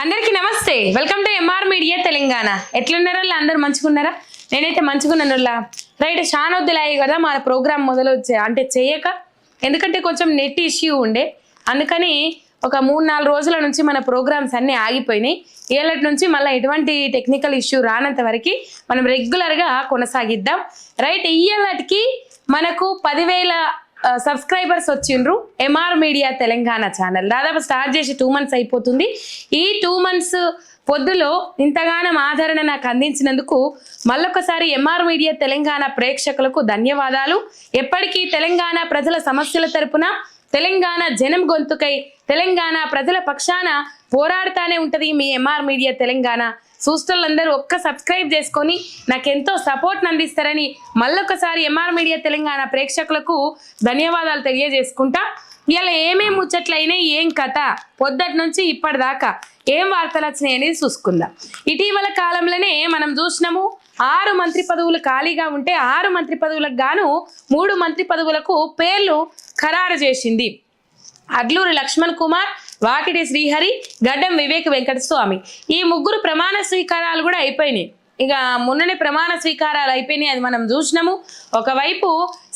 అందరికీ నమస్తే, welcome to MR media Telangana. ఎట్లున్నారో అందరు మంచుకున్నారా? నేనైతే మంచుకున్నాను. రైట్, షానొద్దులాయి కదా మన ప్రోగ్రామ్ మొదలు అంటే చేయక, ఎందుకంటే కొంచెం నెట్ ఇష్యూ ఉండే, అందుకని ఒక 3-4 రోజుల నుంచి మన ప్రోగ్రామ్స్ అన్నీ ఆగిపోయినాయి. ఏళ్ళటి నుంచి మళ్ళీ ఎటువంటి టెక్నికల్ ఇష్యూ రానంత వరకు మనం రెగ్యులర్గా కొనసాగిద్దాం. రైట్, ఇయ్యేళ్ళకి మనకు 10,000 సబ్స్క్రైబర్స్ వచ్చిండ్రు ఎంఆర్ మీడియా తెలంగాణ ఛానల్. దాదాపు స్టార్ట్ చేసి 2 months అయిపోతుంది. ఈ 2 months పొద్దులో ఇంతగానం ఆదరణ నాకు అందించినందుకు మళ్ళొకసారి ఎంఆర్ మీడియా తెలంగాణ ప్రేక్షకులకు ధన్యవాదాలు. ఎప్పటికీ తెలంగాణ ప్రజల సమస్యల తరపున, తెలంగాణ జనం గొంతుకై, తెలంగాణ ప్రజల పక్షాన పోరాడుతానే ఉంటది మీ ఎంఆర్ మీడియా తెలంగాణ. చూస్తులందరూ ఒక్క సబ్స్క్రైబ్ చేసుకొని నాకెంతో సపోర్ట్ అందిస్తారని మళ్ళొకసారి ఎంఆర్ మీడియా తెలంగాణ ప్రేక్షకులకు ధన్యవాదాలు తెలియజేసుకుంటా. ఇలా ఏమేమి ముచ్చట్లయినా, ఏం కథ, పొద్దుటి నుంచి ఇప్పటిదాకా ఏం వార్తలు వచ్చినాయి అనేది చూసుకుందాం. ఇటీవల కాలంలోనే మనం చూసినాము, 6 మంత్రి పదవులు ఖాళీగా ఉంటే 6 మంత్రి పదవులకు గాను 3 మంత్రి పదవులకు పేర్లు ఖరారు చేసింది. అడ్లూరి లక్ష్మణ్ కుమార్, వాకిటి శ్రీహరి, గడ్డం వివేక్ వెంకటస్వామి. ఈ ముగ్గురు ప్రమాణ స్వీకారాలు కూడా అయిపోయినాయి. ఇక మొన్ననే ప్రమాణ స్వీకారాలు అయిపోయినాయి, అది మనం చూసినాము. ఒకవైపు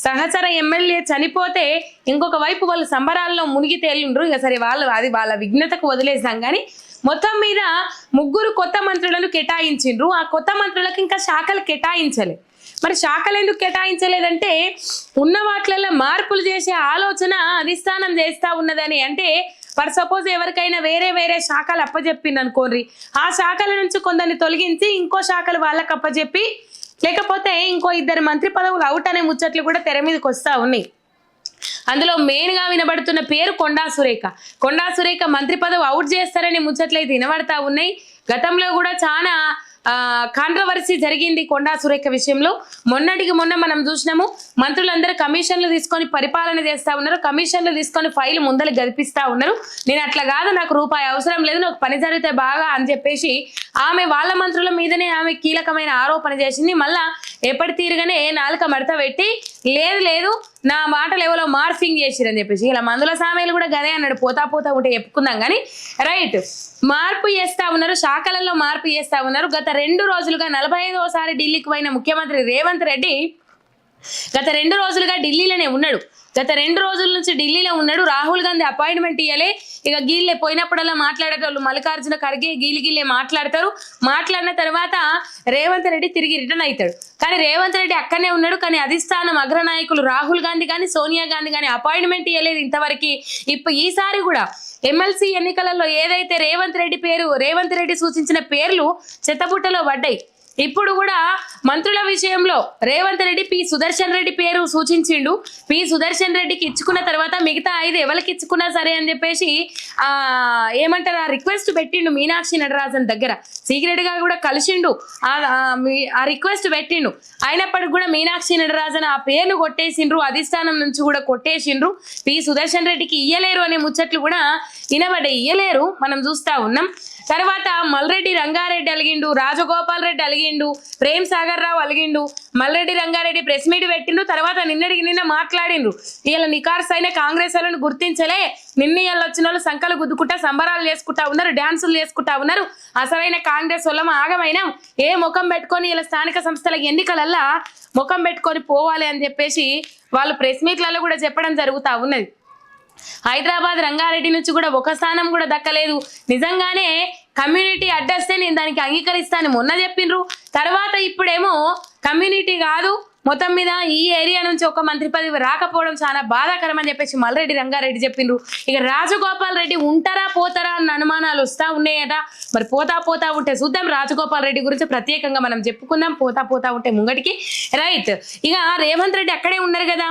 సహచర ఎమ్మెల్యే చనిపోతే, ఇంకొక వైపు వాళ్ళు సంబరాల్లో మునిగి తేలిండ్రు. ఇక సరే, అది వాళ్ళ విఘ్నతకు వదిలేసాం. కానీ మొత్తం మీద ముగ్గురు కొత్త మంత్రులను కేటాయించిండ్రు. ఆ కొత్త మంత్రులకు ఇంకా శాఖలు కేటాయించలే. మరి శాఖలు ఎందుకు కేటాయించలేదంటే, ఉన్న వాటిలలో మార్పులు చేసే ఆలోచన అధిష్టానం చేస్తా ఉన్నదని. అంటే ఫర్ సపోజ్ ఎవరికైనా వేరే శాఖలు అప్పచెప్పింది అనుకోండి, ఆ శాఖల నుంచి కొందరిని తొలగించి ఇంకో శాఖలు వాళ్ళకి అప్పచెప్పి, లేకపోతే ఇంకో 2 మంత్రి పదవులు అవుట్ అనే ముచ్చట్లు కూడా తెర మీదకి వస్తా ఉన్నాయి. అందులో మెయిన్ గా వినబడుతున్న పేరు కొండా సురేఖ. కొండా సురేఖ మంత్రి పదవి అవుట్ చేస్తారని ముచ్చట్లు అయితే వినబడతా ఉన్నాయి. గతంలో కూడా చాలా కాంట్రవర్సీ జరిగింది కొండా సురేఖ విషయంలో. మొన్నటికి మొన్న మనం చూసినాము, మంత్రులందరూ కమిషన్లు తీసుకొని పరిపాలన చేస్తా ఉన్నారు, కమిషన్లు తీసుకొని ఫైల్ ముందలు గదిపిస్తా ఉన్నారు. నేను అట్లా కాదు, నాకు రూపాయి అవసరం లేదు, నాకు పని జరిగితే బాగా అని చెప్పేసి ఆమె వాళ్ళ మంత్రుల మీదనే ఆమె కీలకమైన ఆరోపణ చేసింది. మళ్ళా ఎప్పటి తీరుగానే నాలుక మడత పెట్టి, లేదు నా మాటలు ఎవరో మార్ఫింగ్ చేసిరని చెప్పేసి, ఇలా మందుల సామెలు కూడా గదే అన్నాడు. పోతా ఉంటే చెప్పుకుందాం. కానీ రైట్, మార్పు చేస్తా ఉన్నారు, శాఖలలో మార్పు చేస్తా ఉన్నారు. గత 2 రోజులుగా 45వసారి ఢిల్లీకి పోయిన ముఖ్యమంత్రి రేవంత్ రెడ్డి గత 2 రోజులుగా ఢిల్లీలోనే ఉన్నాడు. గత 2 రోజుల నుంచి ఢిల్లీలో ఉన్నాడు. రాహుల్ గాంధీ అపాయింట్మెంట్ ఇవ్వలే. ఇక గీళ్ళే పోయినప్పుడల్లా మాట్లాడేటోళ్ళు మల్లికార్జున ఖర్గే గీళ్ళే మాట్లాడతారు. మాట్లాడిన తర్వాత రేవంత్ రెడ్డి తిరిగి రిటర్న్ అవుతాడు. కానీ రేవంత్ రెడ్డి అక్కడనే ఉన్నాడు. కానీ అధిష్టానం అగ్రనాయకులు రాహుల్ గాంధీ కానీ సోనియా గాంధీ కానీ అపాయింట్మెంట్ ఇవ్వలేదు ఇంతవరకు. ఈసారి కూడా ఎమ్మెల్సీ ఎన్నికలలో ఏదైతే రేవంత్ రెడ్డి సూచించిన పేర్లు చెత్తబుట్టలో పడ్డాయి. ఇప్పుడు కూడా మంత్రుల విషయంలో రేవంత్ రెడ్డి పి సుదర్శన్ రెడ్డి పేరు సూచించిండు. పి సుదర్శన్ రెడ్డికి ఇచ్చుకున్న తర్వాత మిగతా 5 ఎవరికి ఇచ్చుకున్నా సరే అని చెప్పేసి ఏమంటారు, ఆ రిక్వెస్ట్ పెట్టిండు మీనాక్షి నటరాజన్ దగ్గర. సీక్రెట్ గా కూడా కలిసిండు, ఆ రిక్వెస్ట్ పెట్టిండు. అయినప్పటికి కూడా మీనాక్షి నటరాజన్ ఆ పేరును కొట్టేసిండ్రు, అధిష్టానం నుంచి కూడా కొట్టేసిండ్రు. పి సుదర్శన్ రెడ్డికి ఇయ్యలేరు అనే ముచ్చట్లు కూడా వినబడ్డాయి. ఇయ్యలేరు, మనం చూస్తా ఉన్నాం. తర్వాత మల్రెడ్డి రంగారెడ్డి అలిగిండు, రాజగోపాల్ రెడ్డి అలిగిండు, ప్రేమ్ సాగర్ రావు అలిగిండు. మల్రెడ్డి రంగారెడ్డి ప్రెస్ మీట్ పెట్టిండు. తర్వాత నిన్న మాట్లాడిండ్రు. ఇలా నికార్స్ అయిన కాంగ్రెస్ వాళ్ళని గుర్తించలే, ఇవాళ వచ్చిన వాళ్ళు సంకలు గుద్దుకుంటా సంబరాలు చేసుకుంటా ఉన్నారు, డాన్సులు చేసుకుంటా ఉన్నారు. అసలైన కాంగ్రెస్ వాళ్ళం ఆగమైనా ఏ ముఖం పెట్టుకొని ఇలా స్థానిక సంస్థల ఎన్నికలల్లా ముఖం పెట్టుకొని పోవాలి అని చెప్పేసి వాళ్ళు ప్రెస్ మీట్లలో కూడా చెప్పడం జరుగుతూ ఉన్నది. హైదరాబాద్ రంగారెడ్డి నుంచి కూడా ఒక స్థానం కూడా దక్కలేదు. నిజంగానే కమ్యూనిటీ అడ్డొస్తే నేను దానికి అంగీకరిస్తాను మొన్న చెప్పిండ్రు. తర్వాత ఇప్పుడేమో కమ్యూనిటీ కాదు, మొత్తం మీద ఈ ఏరియా నుంచి ఒక మంత్రి పదవి రాకపోవడం చాలా బాధాకరం అని చెప్పేసి మల్రెడ్డి రంగారెడ్డి చెప్పిండ్రు. ఇక రాజగోపాల్ రెడ్డి ఉంటారా పోతారా అన్న అనుమానాలు వస్తా ఉన్నాయట. మరి పోతా ఉంటే చూద్దాం. రాజగోపాల్ రెడ్డి గురించి ప్రత్యేకంగా మనం చెప్పుకుందాం, పోతా ఉంటే ముంగటికి. రైట్, ఇక రేవంత్ రెడ్డి అక్కడే ఉన్నారు కదా.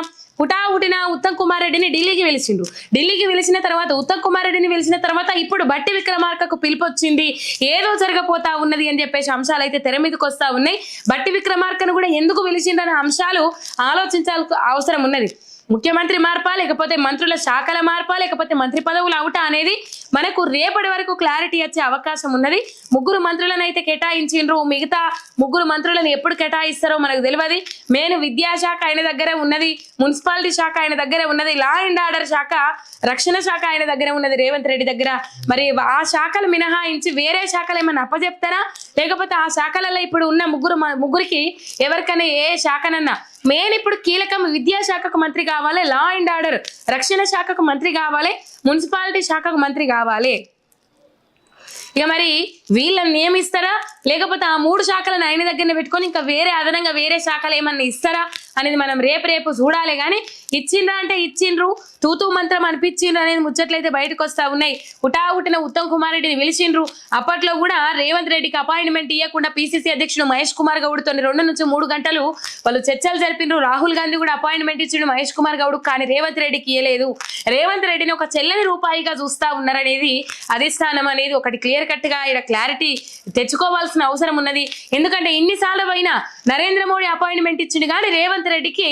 పుట్టిన ఉత్తమ్ కుమార్ రెడ్డిని ఢిల్లీకి పిలిచిన తర్వాత ఉత్తమ్ కుమార్ రెడ్డిని పిలిచిన తర్వాత ఇప్పుడు బట్టి విక్రమార్కకు పిలిపొచ్చింది. ఏదో జరగపోతా ఉన్నది అని చెప్పేసి అంశాలు అయితే తెర మీదకి వస్తా ఉన్నాయి. బట్టి విక్రమార్కను కూడా ఎందుకు పిలిచిండనే అంశాలు ఆలోచించాల్సిన అవసరం ఉన్నది. ముఖ్యమంత్రి మార్పా, లేకపోతే మంత్రుల శాఖల మార్పా, లేకపోతే మంత్రి పదవులు అవుటా అనేది మనకు రేపటి వరకు క్లారిటీ వచ్చే అవకాశం ఉన్నది. 3 మంత్రులను అయితే కేటాయించిండ్రు. మిగతా 3 మంత్రులను ఎప్పుడు కేటాయిస్తారో మనకు తెలియదు. మెయిన్ విద్యాశాఖ ఆయన దగ్గరే ఉన్నది, మున్సిపాలిటీ శాఖ ఆయన దగ్గరే ఉన్నది, లా అండ్ ఆర్డర్ శాఖ, రక్షణ శాఖ ఆయన దగ్గర ఉన్నది రేవంత్ రెడ్డి దగ్గర. మరి ఆ శాఖలు మినహాయించి వేరే శాఖలు ఏమైనా అప్పచెప్తారా, లేకపోతే ఆ శాఖలలో ఇప్పుడు ఉన్న ముగ్గురికి ఎవరికైనా ఏ శాఖనన్నా మెయిన్ ఇప్పుడు కీలకం విద్యాశాఖకు మంత్రి కావాలి, లా అండ్ ఆర్డర్ రక్షణ శాఖకు మంత్రి కావాలి, మున్సిపాలిటీ శాఖకు మంత్రి కావాలి. ఇక మరి వీళ్ళని నియమిస్తారా, లేకపోతే ఆ 3 శాఖలను ఆయన దగ్గరనే పెట్టుకొని ఇంకా వేరే అదనంగా వేరే శాఖలు ఏమన్నా ఇస్తారా అనేది మనం రేపు చూడాలి. కానీ ఇచ్చిండ్రా అంటే ఇచ్చిండ్రు, తూతూ మంత్రం అనిపించిండ్రు అనేది ముచ్చట్లయితే బయటకు వస్తా ఉన్నాయి. హుటాహుటిన ఉత్తమ్ కుమార్ రెడ్డిని పిలిచిండ్రు. అప్పట్లో కూడా రేవంత్ రెడ్డికి అపాయింట్మెంట్ ఇవ్వకుండా పిసిసి అధ్యక్షుడు మహేష్ కుమార్ గౌడ్తో 2 నుంచి 3 గంటలు వాళ్ళు చర్చలు జరిపిండ్రు. రాహుల్ గాంధీ కూడా అపాయింట్మెంట్ ఇచ్చిండు మహేష్ కుమార్ గౌడ్, కానీ రేవంత్ రెడ్డికి ఇవ్వలేదు. రేవంత్ రెడ్డిని ఒక చెల్లని రూపాయిగా చూస్తా ఉన్నారనేది అధిష్టానం అనేది ఒకటి క్లియర్ కట్ గా ఇక్కడ క్లారిటీ తెచ్చుకోవాల్సిన అవసరం ఉన్నది. ఎందుకంటే ఇన్నిసార్లు అయినా నరేంద్ర మోడీ అపాయింట్మెంట్ ఇచ్చిండు కానీ రేవంత్ రెడ్డికి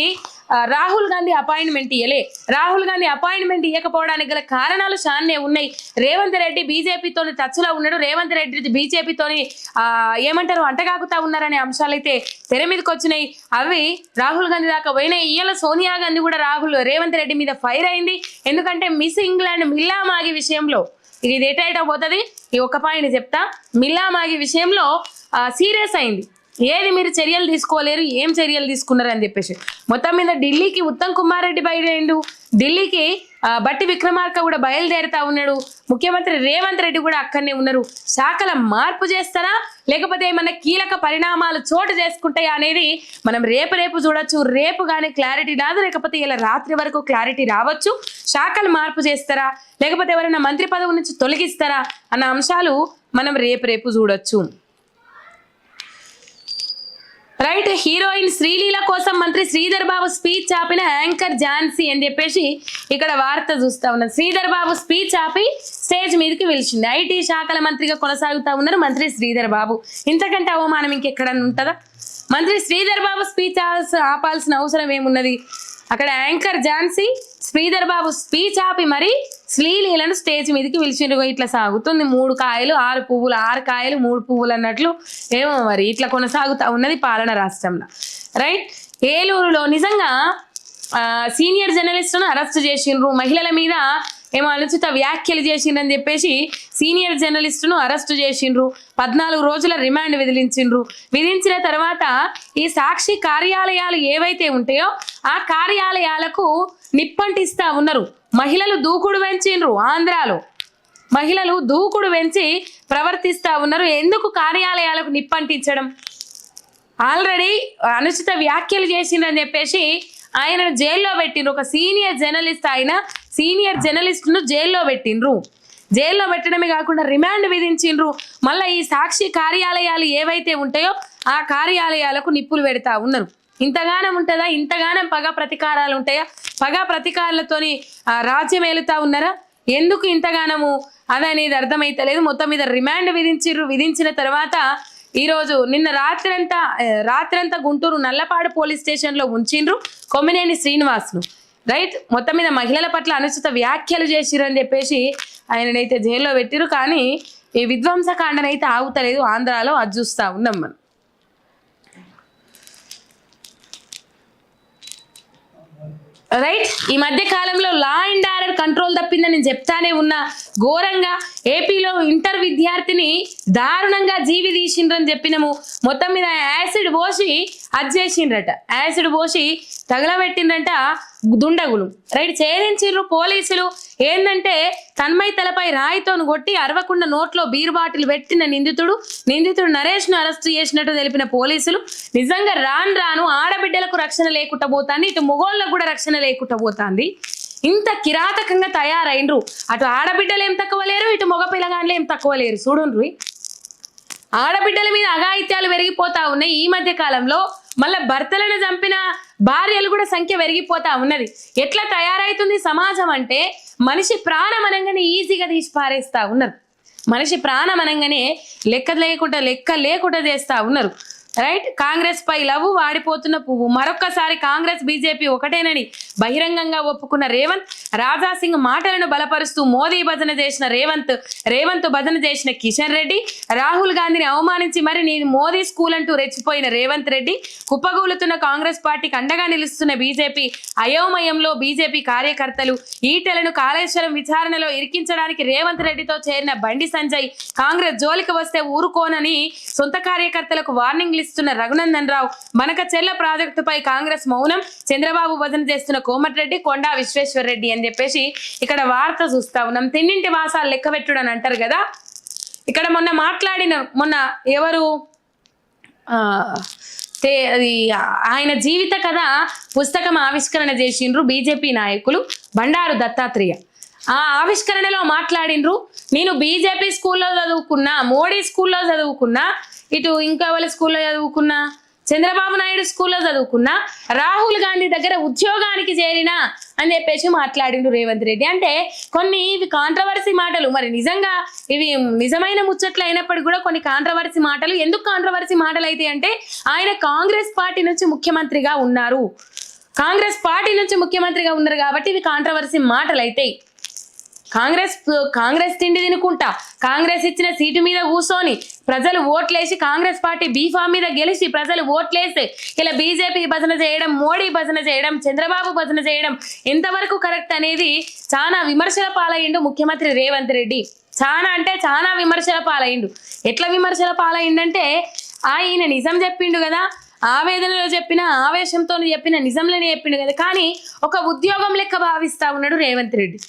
రాహుల్ గాంధీ అపాయింట్మెంట్ ఇవ్వలే. రాహుల్ గాంధీ అపాయింట్మెంట్ ఇవ్వకపోవడానికి గల కారణాలు చాలానే ఉన్నాయి. రేవంత్ రెడ్డి బీజేపీతో టచ్ లో ఉన్నాడు, రేవంత్ రెడ్డి బీజేపీతోని ఏమంటారు అంటగాకుతా ఉన్నారనే అంశాలు అయితే తెర మీదకి వచ్చినాయి. అవి రాహుల్ గాంధీ దాకా పోయినాయి. ఇవాళ సోనియా గాంధీ కూడా రేవంత్ రెడ్డి మీద ఫైర్ అయింది. ఎందుకంటే మిస్ ఇంగ్లాండ్ మిల్లా మాగి విషయంలో ఇది ఎటైటో పోతుంది. ఈ ఒక్క పాయింట్ చెప్తా, మిల్లా మాగి విషయంలో సీరియస్ అయింది. ఏది మీరు చర్యలు తీసుకోలేరు, ఏం చర్యలు తీసుకున్నారు అని చెప్పేసి మొత్తం మీద ఢిల్లీకి ఉత్తమ్ కుమార్ రెడ్డి బయలుదేరిండు, ఢిల్లీకి బట్టి విక్రమార్క కూడా బయలుదేరుతా ఉన్నాడు, ముఖ్యమంత్రి రేవంత్ రెడ్డి కూడా అక్కడనే ఉన్నారు. శాఖల మార్పు చేస్తారా, లేకపోతే ఏమన్నా కీలక పరిణామాలు చోటు చేసుకుంటాయా అనేది మనం రేపు చూడొచ్చు. రేపు కానీ క్లారిటీ రాదు, లేకపోతే ఇలా రాత్రి వరకు క్లారిటీ రావచ్చు. శాఖలు మార్పు చేస్తారా, లేకపోతే ఎవరైనా మంత్రి పదవి నుంచి తొలగిస్తారా అన్న అంశాలు మనం రేపు చూడొచ్చు. రైట్, హీరోయిన్ శ్రీలీల కోసం మంత్రి శ్రీధర్ బాబు స్పీచ్ ఆపిన యాంకర్ ఝాన్సీ అని చెప్పేసి ఇక్కడ వార్త చూస్తా ఉన్నాం. శ్రీధర్ బాబు స్పీచ్ ఆపి స్టేజ్ మీదకి పిలిచింది. ఐటీ శాఖల మంత్రిగా కొనసాగుతా ఉన్నారు మంత్రి శ్రీధర్ బాబు. ఇంతకంటే అవమానం ఇంకెక్కడన్నా ఉంటుందా? మంత్రి శ్రీధర్ బాబు స్పీచ్ ఆపాల్సిన అవసరం ఏమున్నది? అక్కడ యాంకర్ ఝాన్సీ శ్రీధర్ బాబు స్పీచ్ ఆపి మరి శ్రీలీలను స్టేజ్ మీదకి పిలిచిండ్రు. ఇట్లా సాగుతుంది 3 కాయలు 6 పువ్వులు, 6 కాయలు 3 పువ్వులు అన్నట్లు ఏమో మరి ఇట్లా కొనసాగుతా ఉన్నది పాలన రాష్ట్రంలో. రైట్, ఏలూరులో నిజంగా సీనియర్ జర్నలిస్టును అరెస్ట్ చేసిండ్రు. మహిళల మీద ఏమో అనుచిత వ్యాఖ్యలు చేసిండ్రని చెప్పేసి సీనియర్ జర్నలిస్టును అరెస్టు చేసిండ్రు. 14 రోజుల రిమాండ్ విధించిన తర్వాత ఈ సాక్షి కార్యాలయాలు ఏవైతే ఉంటాయో ఆ కార్యాలయాలకు నిప్పంటిస్తా ఉన్నారు. మహిళలు దూకుడు పెంచిండ్రు. ఆంధ్రాలో మహిళలు దూకుడు పెంచి ప్రవర్తిస్తా ఉన్నారు. ఎందుకు కార్యాలయాలకు నిప్పంటించడం? ఆల్రెడీ అనుచిత వ్యాఖ్యలు చేసిండ్రని చెప్పేసి ఆయనను జైల్లో పెట్టిండ్రు. ఒక సీనియర్ జర్నలిస్ట్ను జైల్లో పెట్టిండ్రు. జైల్లో పెట్టడమే కాకుండా రిమాండ్ విధించిండ్రు. మళ్ళీ ఈ సాక్షి కార్యాలయాలు ఏవైతే ఉంటాయో ఆ కార్యాలయాలకు నిప్పులు పెడతా ఉన్నారు. ఇంతగానం ఉంటుందా? ఇంతగానం పగ ప్రతీకారాలు ఉంటాయా? పగ ప్రతీకారాలతోని రాజ్యం ఏలుతా ఉన్నారా? ఎందుకు ఇంతగానము అదనేది అర్థమైతలేదు. మొత్తం మీద రిమాండ్ విధించిన తర్వాత ఈరోజు నిన్న రాత్రంతా గుంటూరు నల్లపాడు పోలీస్ స్టేషన్లో ఉంచిండ్రు కొమ్మినేని శ్రీనివాస్ను. రైట్, మొత్తం మీద మహిళల పట్ల అనుచిత వ్యాఖ్యలు చేసిర్రు అని చెప్పేసి ఆయననైతే జైల్లో పెట్టిరు. కానీ ఈ విధ్వంసకాండనైతే ఆగుతలేదు ఆంధ్రాలో. అది చూస్తా ఉన్నాం మనం. రైట్, ఈ మధ్య కాలంలో లా అండ్ ఆర్డర్ కంట్రోల్ తప్పిందని నేను చెప్తానే ఉన్నా. ఘోరంగా ఏపీలో ఇంటర్ విద్యార్థిని దారుణంగా జీవి తీసిండ్రని చెప్పినాము. మొత్తం మీద యాసిడ్ పోసి అది చేసిండ్రట, యాసిడ్ పోసి తగలబెట్టిండ్రంట దుండగులు. రైట్, చేయించిండ్రు పోలీసులు. ఏంటంటే తన్మయ్ తలపై రాయితో కొట్టి అరవకుండా నోట్లో బీర్ బాటిల్ పెట్టిన నిందితుడు నరేష్ను అరెస్ట్ చేసినట్టు తెలిపిన పోలీసులు. నిజంగా రాను ఆడబిడ్డలకు రక్షణ లేకుండా పోతాంది, ఇటు మొగోళ్ళకు కూడా రక్షణ లేకుండా పోతాంది. ఇంత కిరాతకంగా తయారైండ్రు. అటు ఆడబిడ్డలు ఏం తక్కువ లేరు, ఇటు మగ పిల్లగాండ్లు ఏం తక్కువ లేరు. చూడండి, ఆడబిడ్డల మీద అఘాయిత్యాలు పెరిగిపోతా ఉన్నాయి ఈ మధ్య కాలంలో. మళ్ళీ భర్తలను చంపిన భార్యలు కూడా సంఖ్య పెరిగిపోతా ఉన్నది. ఎట్లా తయారైతుంది సమాజం అంటే మనిషి ప్రాణం అనగానే ఈజీగా తీసి పారేస్తా ఉన్నారు. మనిషి ప్రాణం అనగానే లెక్క లేకుండా చేస్తా ఉన్నారు. రైట్. కాంగ్రెస్ పై లవ్, వాడిపోతున్న పువ్వు. మరొక్కసారి కాంగ్రెస్ బీజేపీ ఒకటేనని బహిరంగంగా ఒప్పుకున్న రేవంత్, రాజాసింగ్ మాటలను బలపరుస్తూ మోదీ భజన చేసిన రేవంత్ భజన చేసిన కిషన్ రెడ్డి, రాహుల్ గాంధీని అవమానించి మరి నీ మోదీ స్కూల్ అంటూ రెచ్చిపోయిన రేవంత్ రెడ్డి, కుప్పగూలుతున్న కాంగ్రెస్ పార్టీకి అండగా నిలుస్తున్న బీజేపీ అయోమయంలో బీజేపీ కార్యకర్తలు, ఈటెలను కాళేశ్వరం విచారణలో ఇరికించడానికి రేవంత్ రెడ్డితో చేరిన బండి సంజయ్, కాంగ్రెస్ జోలికి వస్తే ఊరుకోనని సొంత కార్యకర్తలకు వార్నింగ్లు ఇస్తున్న రఘునందన్ రావు, మనకచెర్ల ప్రాజెక్టుపై కాంగ్రెస్ మౌనం, చంద్రబాబు భజన చేస్తున్న కోమటిరెడ్డి, కొండా విశ్వేశ్వర్ రెడ్డి అని చెప్పేసి ఇక్కడ వార్త చూస్తా ఉన్నాం. తిన్నింటి వాసాలు లెక్క పెట్టుడు అని అంటారు కదా. ఇక్కడ మొన్న ఎవరు అది ఆయన జీవిత కథ పుస్తకం ఆవిష్కరణ చేసిండ్రు బీజేపీ నాయకులు బండారు దత్తాత్రేయ. ఆ ఆవిష్కరణలో మాట్లాడిండ్రు, నేను బీజేపీ స్కూల్లో చదువుకున్నా, మోడీ స్కూల్లో చదువుకున్నా, ఇటు ఇంకా వాళ్ళ స్కూల్లో చదువుకున్నా, చంద్రబాబు నాయుడు స్కూల్లో చదువుకున్నా, రాహుల్ గాంధీ దగ్గర ఉద్యోగానికి చేరినా అని చెప్పేసి మాట్లాడిండు రేవంత్ రెడ్డి. అంటే కొన్ని ఇవి కాంట్రవర్సీ మాటలు. మరి నిజంగా ఇవి నిజమైన ముచ్చట్లు అయినప్పటికీ కూడా కొన్ని కాంట్రవర్సీ మాటలు. ఎందుకు కాంట్రవర్సీ మాటలు అయితే అంటే ఆయన కాంగ్రెస్ పార్టీ నుంచి ముఖ్యమంత్రిగా ఉన్నారు, కాబట్టి ఇవి కాంట్రవర్సీ మాటలు అవుతాయి. కాంగ్రెస్ తిండి తినుకుంటా, కాంగ్రెస్ ఇచ్చిన సీటు మీద కూర్చొని ప్రజలు ఓట్లేసి కాంగ్రెస్ పార్టీ బీఫామ్ మీద గెలిచి ప్రజలు ఓట్లేసి ఇలా బీజేపీ భజన చేయడం, మోడీ భజన చేయడం, చంద్రబాబు భజన చేయడం ఎంతవరకు కరెక్ట్ అనేది చాలా విమర్శల పాలయ్యిండు ముఖ్యమంత్రి రేవంత్ రెడ్డి. చాలా విమర్శల పాలయ్యిండు. ఎట్లా విమర్శల పాలయ్యిండంటే ఆయన నిజం చెప్పిండు కదా, ఆవేదనలో చెప్పిన, ఆవేశంతో చెప్పిన, నిజంలోనే చెప్పిండు కదా. కానీ ఒక ఉద్యోగం లెక్క భావిస్తా ఉన్నాడు రేవంత్ రెడ్డి.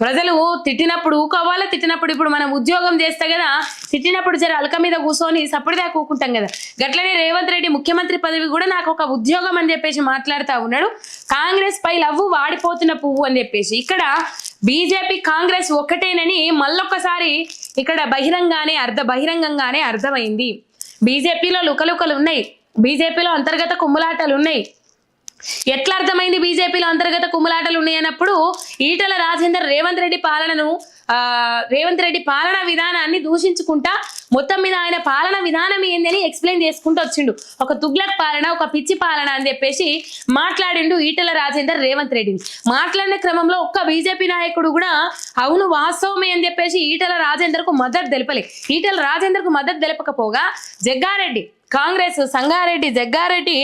ప్రజలు తిట్టినప్పుడు ఊకోవాలి, తిట్టినప్పుడు ఇప్పుడు మనం ఉద్యోగం చేస్తే కదా, తిట్టినప్పుడు జర అలక మీద కూర్చొని సపడిదా కూకుంటాం కదా. గట్లనే రేవంత్ రెడ్డి ముఖ్యమంత్రి పదవి కూడా నాకు ఒక ఉద్యోగం అని చెప్పేసి మాట్లాడుతూ ఉన్నాడు. కాంగ్రెస్ పై లవ్వు, వాడిపోతున్న పువ్వు అని చెప్పేసి ఇక్కడ బీజేపీ కాంగ్రెస్ ఒక్కటేనని మళ్ళొక్కసారి ఇక్కడ బహిరంగంగానే అర్థమైంది. బీజేపీలో లుకలుకలు ఉన్నాయి, బీజేపీలో అంతర్గత కుమ్ములాటలు ఉన్నాయి. ఎట్లా అర్థమైంది బీజేపీలో అంతర్గత కుమ్ములాటలు ఉన్నాయన్నప్పుడు ఈటల రాజేందర్ రేవంత్ రెడ్డి పాలన విధానాన్ని దూషించుకుంటా మొత్తం మీద ఆయన పాలన విధానం ఏందని ఎక్స్ప్లెయిన్ చేసుకుంటూ వచ్చిండు. ఒక తుగ్లక్ పాలన, ఒక పిచ్చి పాలన అని చెప్పేసి మాట్లాడిండు ఈటల రాజేందర్ రేవంత్ రెడ్డిని. మాట్లాడిన క్రమంలో ఒక్క బీజేపీ నాయకుడు కూడా అవును వాస్తవమే అని చెప్పేసి ఈటల రాజేందర్ కు మద్దతు తెలపకపోగా జగ్గారెడ్డి, కాంగ్రెస్ సంగారెడ్డి జగ్గారెడ్డి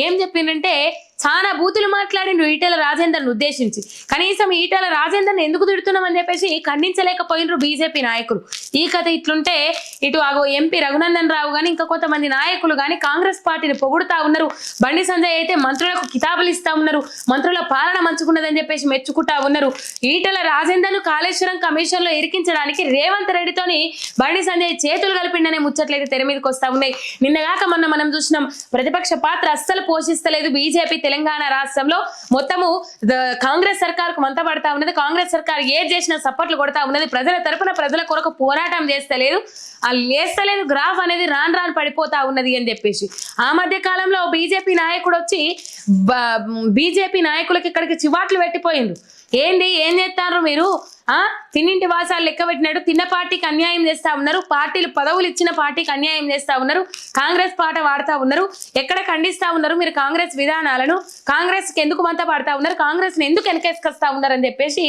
ఏం చెప్పిందంటే చాలా బూతులు మాట్లాడిండ్రు ఈటల రాజేందర్ను ఉద్దేశించి. కనీసం ఈటల రాజేందర్ని ఎందుకు తిడుతున్నామని చెప్పేసి ఖండించలేకపోయినరు బీజేపీ నాయకులు. ఈ కథ ఇట్లుంటే ఇటు ఎంపీ రఘునందన్ రావు కానీ ఇంకా కొంతమంది నాయకులు కానీ కాంగ్రెస్ పార్టీని పొగుడుతా ఉన్నారు. బండి సంజయ్ అయితే మంత్రులకు కితాబులు ఇస్తా ఉన్నారు, మంత్రుల పాలన మంచుకున్నదని చెప్పేసి మెచ్చుకుంటా ఉన్నారు. ఈటల రాజేందర్ను కాళేశ్వరం కమిషన్ లో ఇరికించడానికి రేవంత్ రెడ్డితోని బండి సంజయ్ చేతులు కలిపిండనే ముచ్చట్లయితే తెర మీదకి వస్తా ఉన్నాయి. నిన్నగాక మొన్న మనం చూసినాం, ప్రతిపక్ష పాత్ర అస్సలు పోషిస్తలేదు బీజేపీ తెలంగాణ రాష్ట్రంలో. మొత్తము కాంగ్రెస్ సర్కార్కు మంత పడతా ఉన్నది, కాంగ్రెస్ సర్కార్ ఏది చేసినా సపోర్ట్లు కొడతా ఉన్నది, ప్రజల తరపున ప్రజల కొరకు పోరాటం చేస్తలేదు, లేస్తలేదు, గ్రాఫ్ అనేది రాను పడిపోతా ఉన్నది అని చెప్పేసి ఆ మధ్య కాలంలో బీజేపీ నాయకుడు వచ్చి బీజేపీ నాయకులకి ఇక్కడికి చివాట్లు పెట్టిపోయిండు. ఏం చేస్తారు మీరు, తిన్నింటి వాసాలు లెక్క పెట్టినట్టు తిన్న పార్టీకి అన్యాయం చేస్తా ఉన్నారు, పార్టీలు పదవులు ఇచ్చిన పార్టీకి అన్యాయం చేస్తా ఉన్నారు, కాంగ్రెస్ పాట వాడుతా ఉన్నారు, ఎక్కడ ఖండిస్తా ఉన్నారు మీరు కాంగ్రెస్ విధానాలను, కాంగ్రెస్ కి ఎందుకు మంత పడతా ఉన్నారు, కాంగ్రెస్ ని ఎందుకు వెనకేసుకొస్తా ఉన్నారు అని చెప్పేసి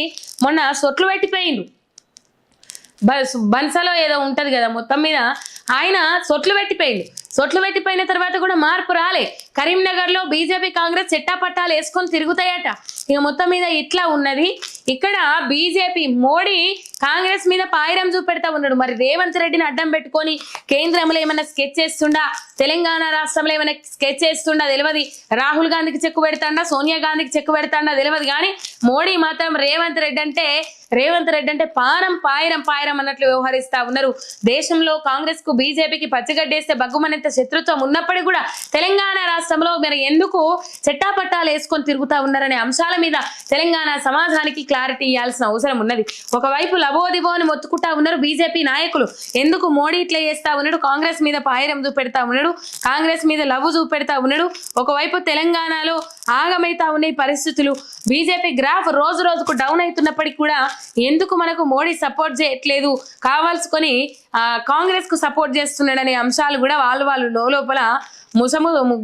మొన్న సొట్లు పెట్టిపోయిండు. బన్సలో ఏదో ఉంటది కదా, మొత్తం మీద ఆయన సొట్లు పెట్టిపోయిన తర్వాత కూడా మార్పు రాలే. కరీంనగర్ లో బీజేపీ కాంగ్రెస్ చెట్టాపట్టాలు వేసుకొని తిరుగుతాయట. ఇక మొత్తం మీద ఇట్లా ఉన్నది. ఇక్కడ బీజేపీ మోడీ కాంగ్రెస్ మీద పాయిరం చూపెడతా ఉన్నాడు. మరి రేవంత్ రెడ్డిని అడ్డం పెట్టుకొని కేంద్రంలో ఏమైనా స్కెచ్ చేస్తుండా, తెలంగాణ రాష్ట్రంలో ఏమైనా స్కెచ్ చేస్తుండా తెలియదు. రాహుల్ గాంధీకి చెక్కు పెడతాడా, సోనియా గాంధీకి చెక్కు పెడతాడా తెలియదు. కానీ మోడీ మాత్రం రేవంత్ రెడ్డి అంటే పాయిరం అన్నట్లు వ్యవహరిస్తా ఉన్నారు. దేశంలో కాంగ్రెస్ కు బీజేపీకి పచ్చిగడ్డేస్తే బగ్గుమనేంత శత్రుత్వం ఉన్నప్పటికీ కూడా తెలంగాణ రాష్ట్రంలో మీరు ఎందుకు చెట్టాపట్టాలు వేసుకొని తిరుగుతా ఉన్నారనే అంశాల మీద తెలంగాణ సమాజానికి క్లారిటీ ఇవ్వాల్సిన అవసరం ఉన్నది. ఒకవైపు లబోదిబో అని మొత్తుకుంటా ఉన్నారు బీజేపీ నాయకులు, ఎందుకు మోడీ ఇట్లా చేస్తా ఉన్నాడు, కాంగ్రెస్ మీద పాయిరం చూపెడతా ఉన్నాడు, కాంగ్రెస్ మీద లవ్ చూపెడతా ఉన్నాడు. ఒకవైపు తెలంగాణలో ఆగమైతా ఉన్నాయి పరిస్థితులు. బీజేపీ గ్రాఫ్ రోజు రోజుకు డౌన్ అవుతున్నప్పటికీ కూడా ఎందుకు మనకు మోడీ సపోర్ట్ చేయట్లేదు, కావాల్సుకొని కాంగ్రెస్ కు సపోర్ట్ చేస్తున్నాడనే అంశాలు కూడా వాళ్ళు లోపల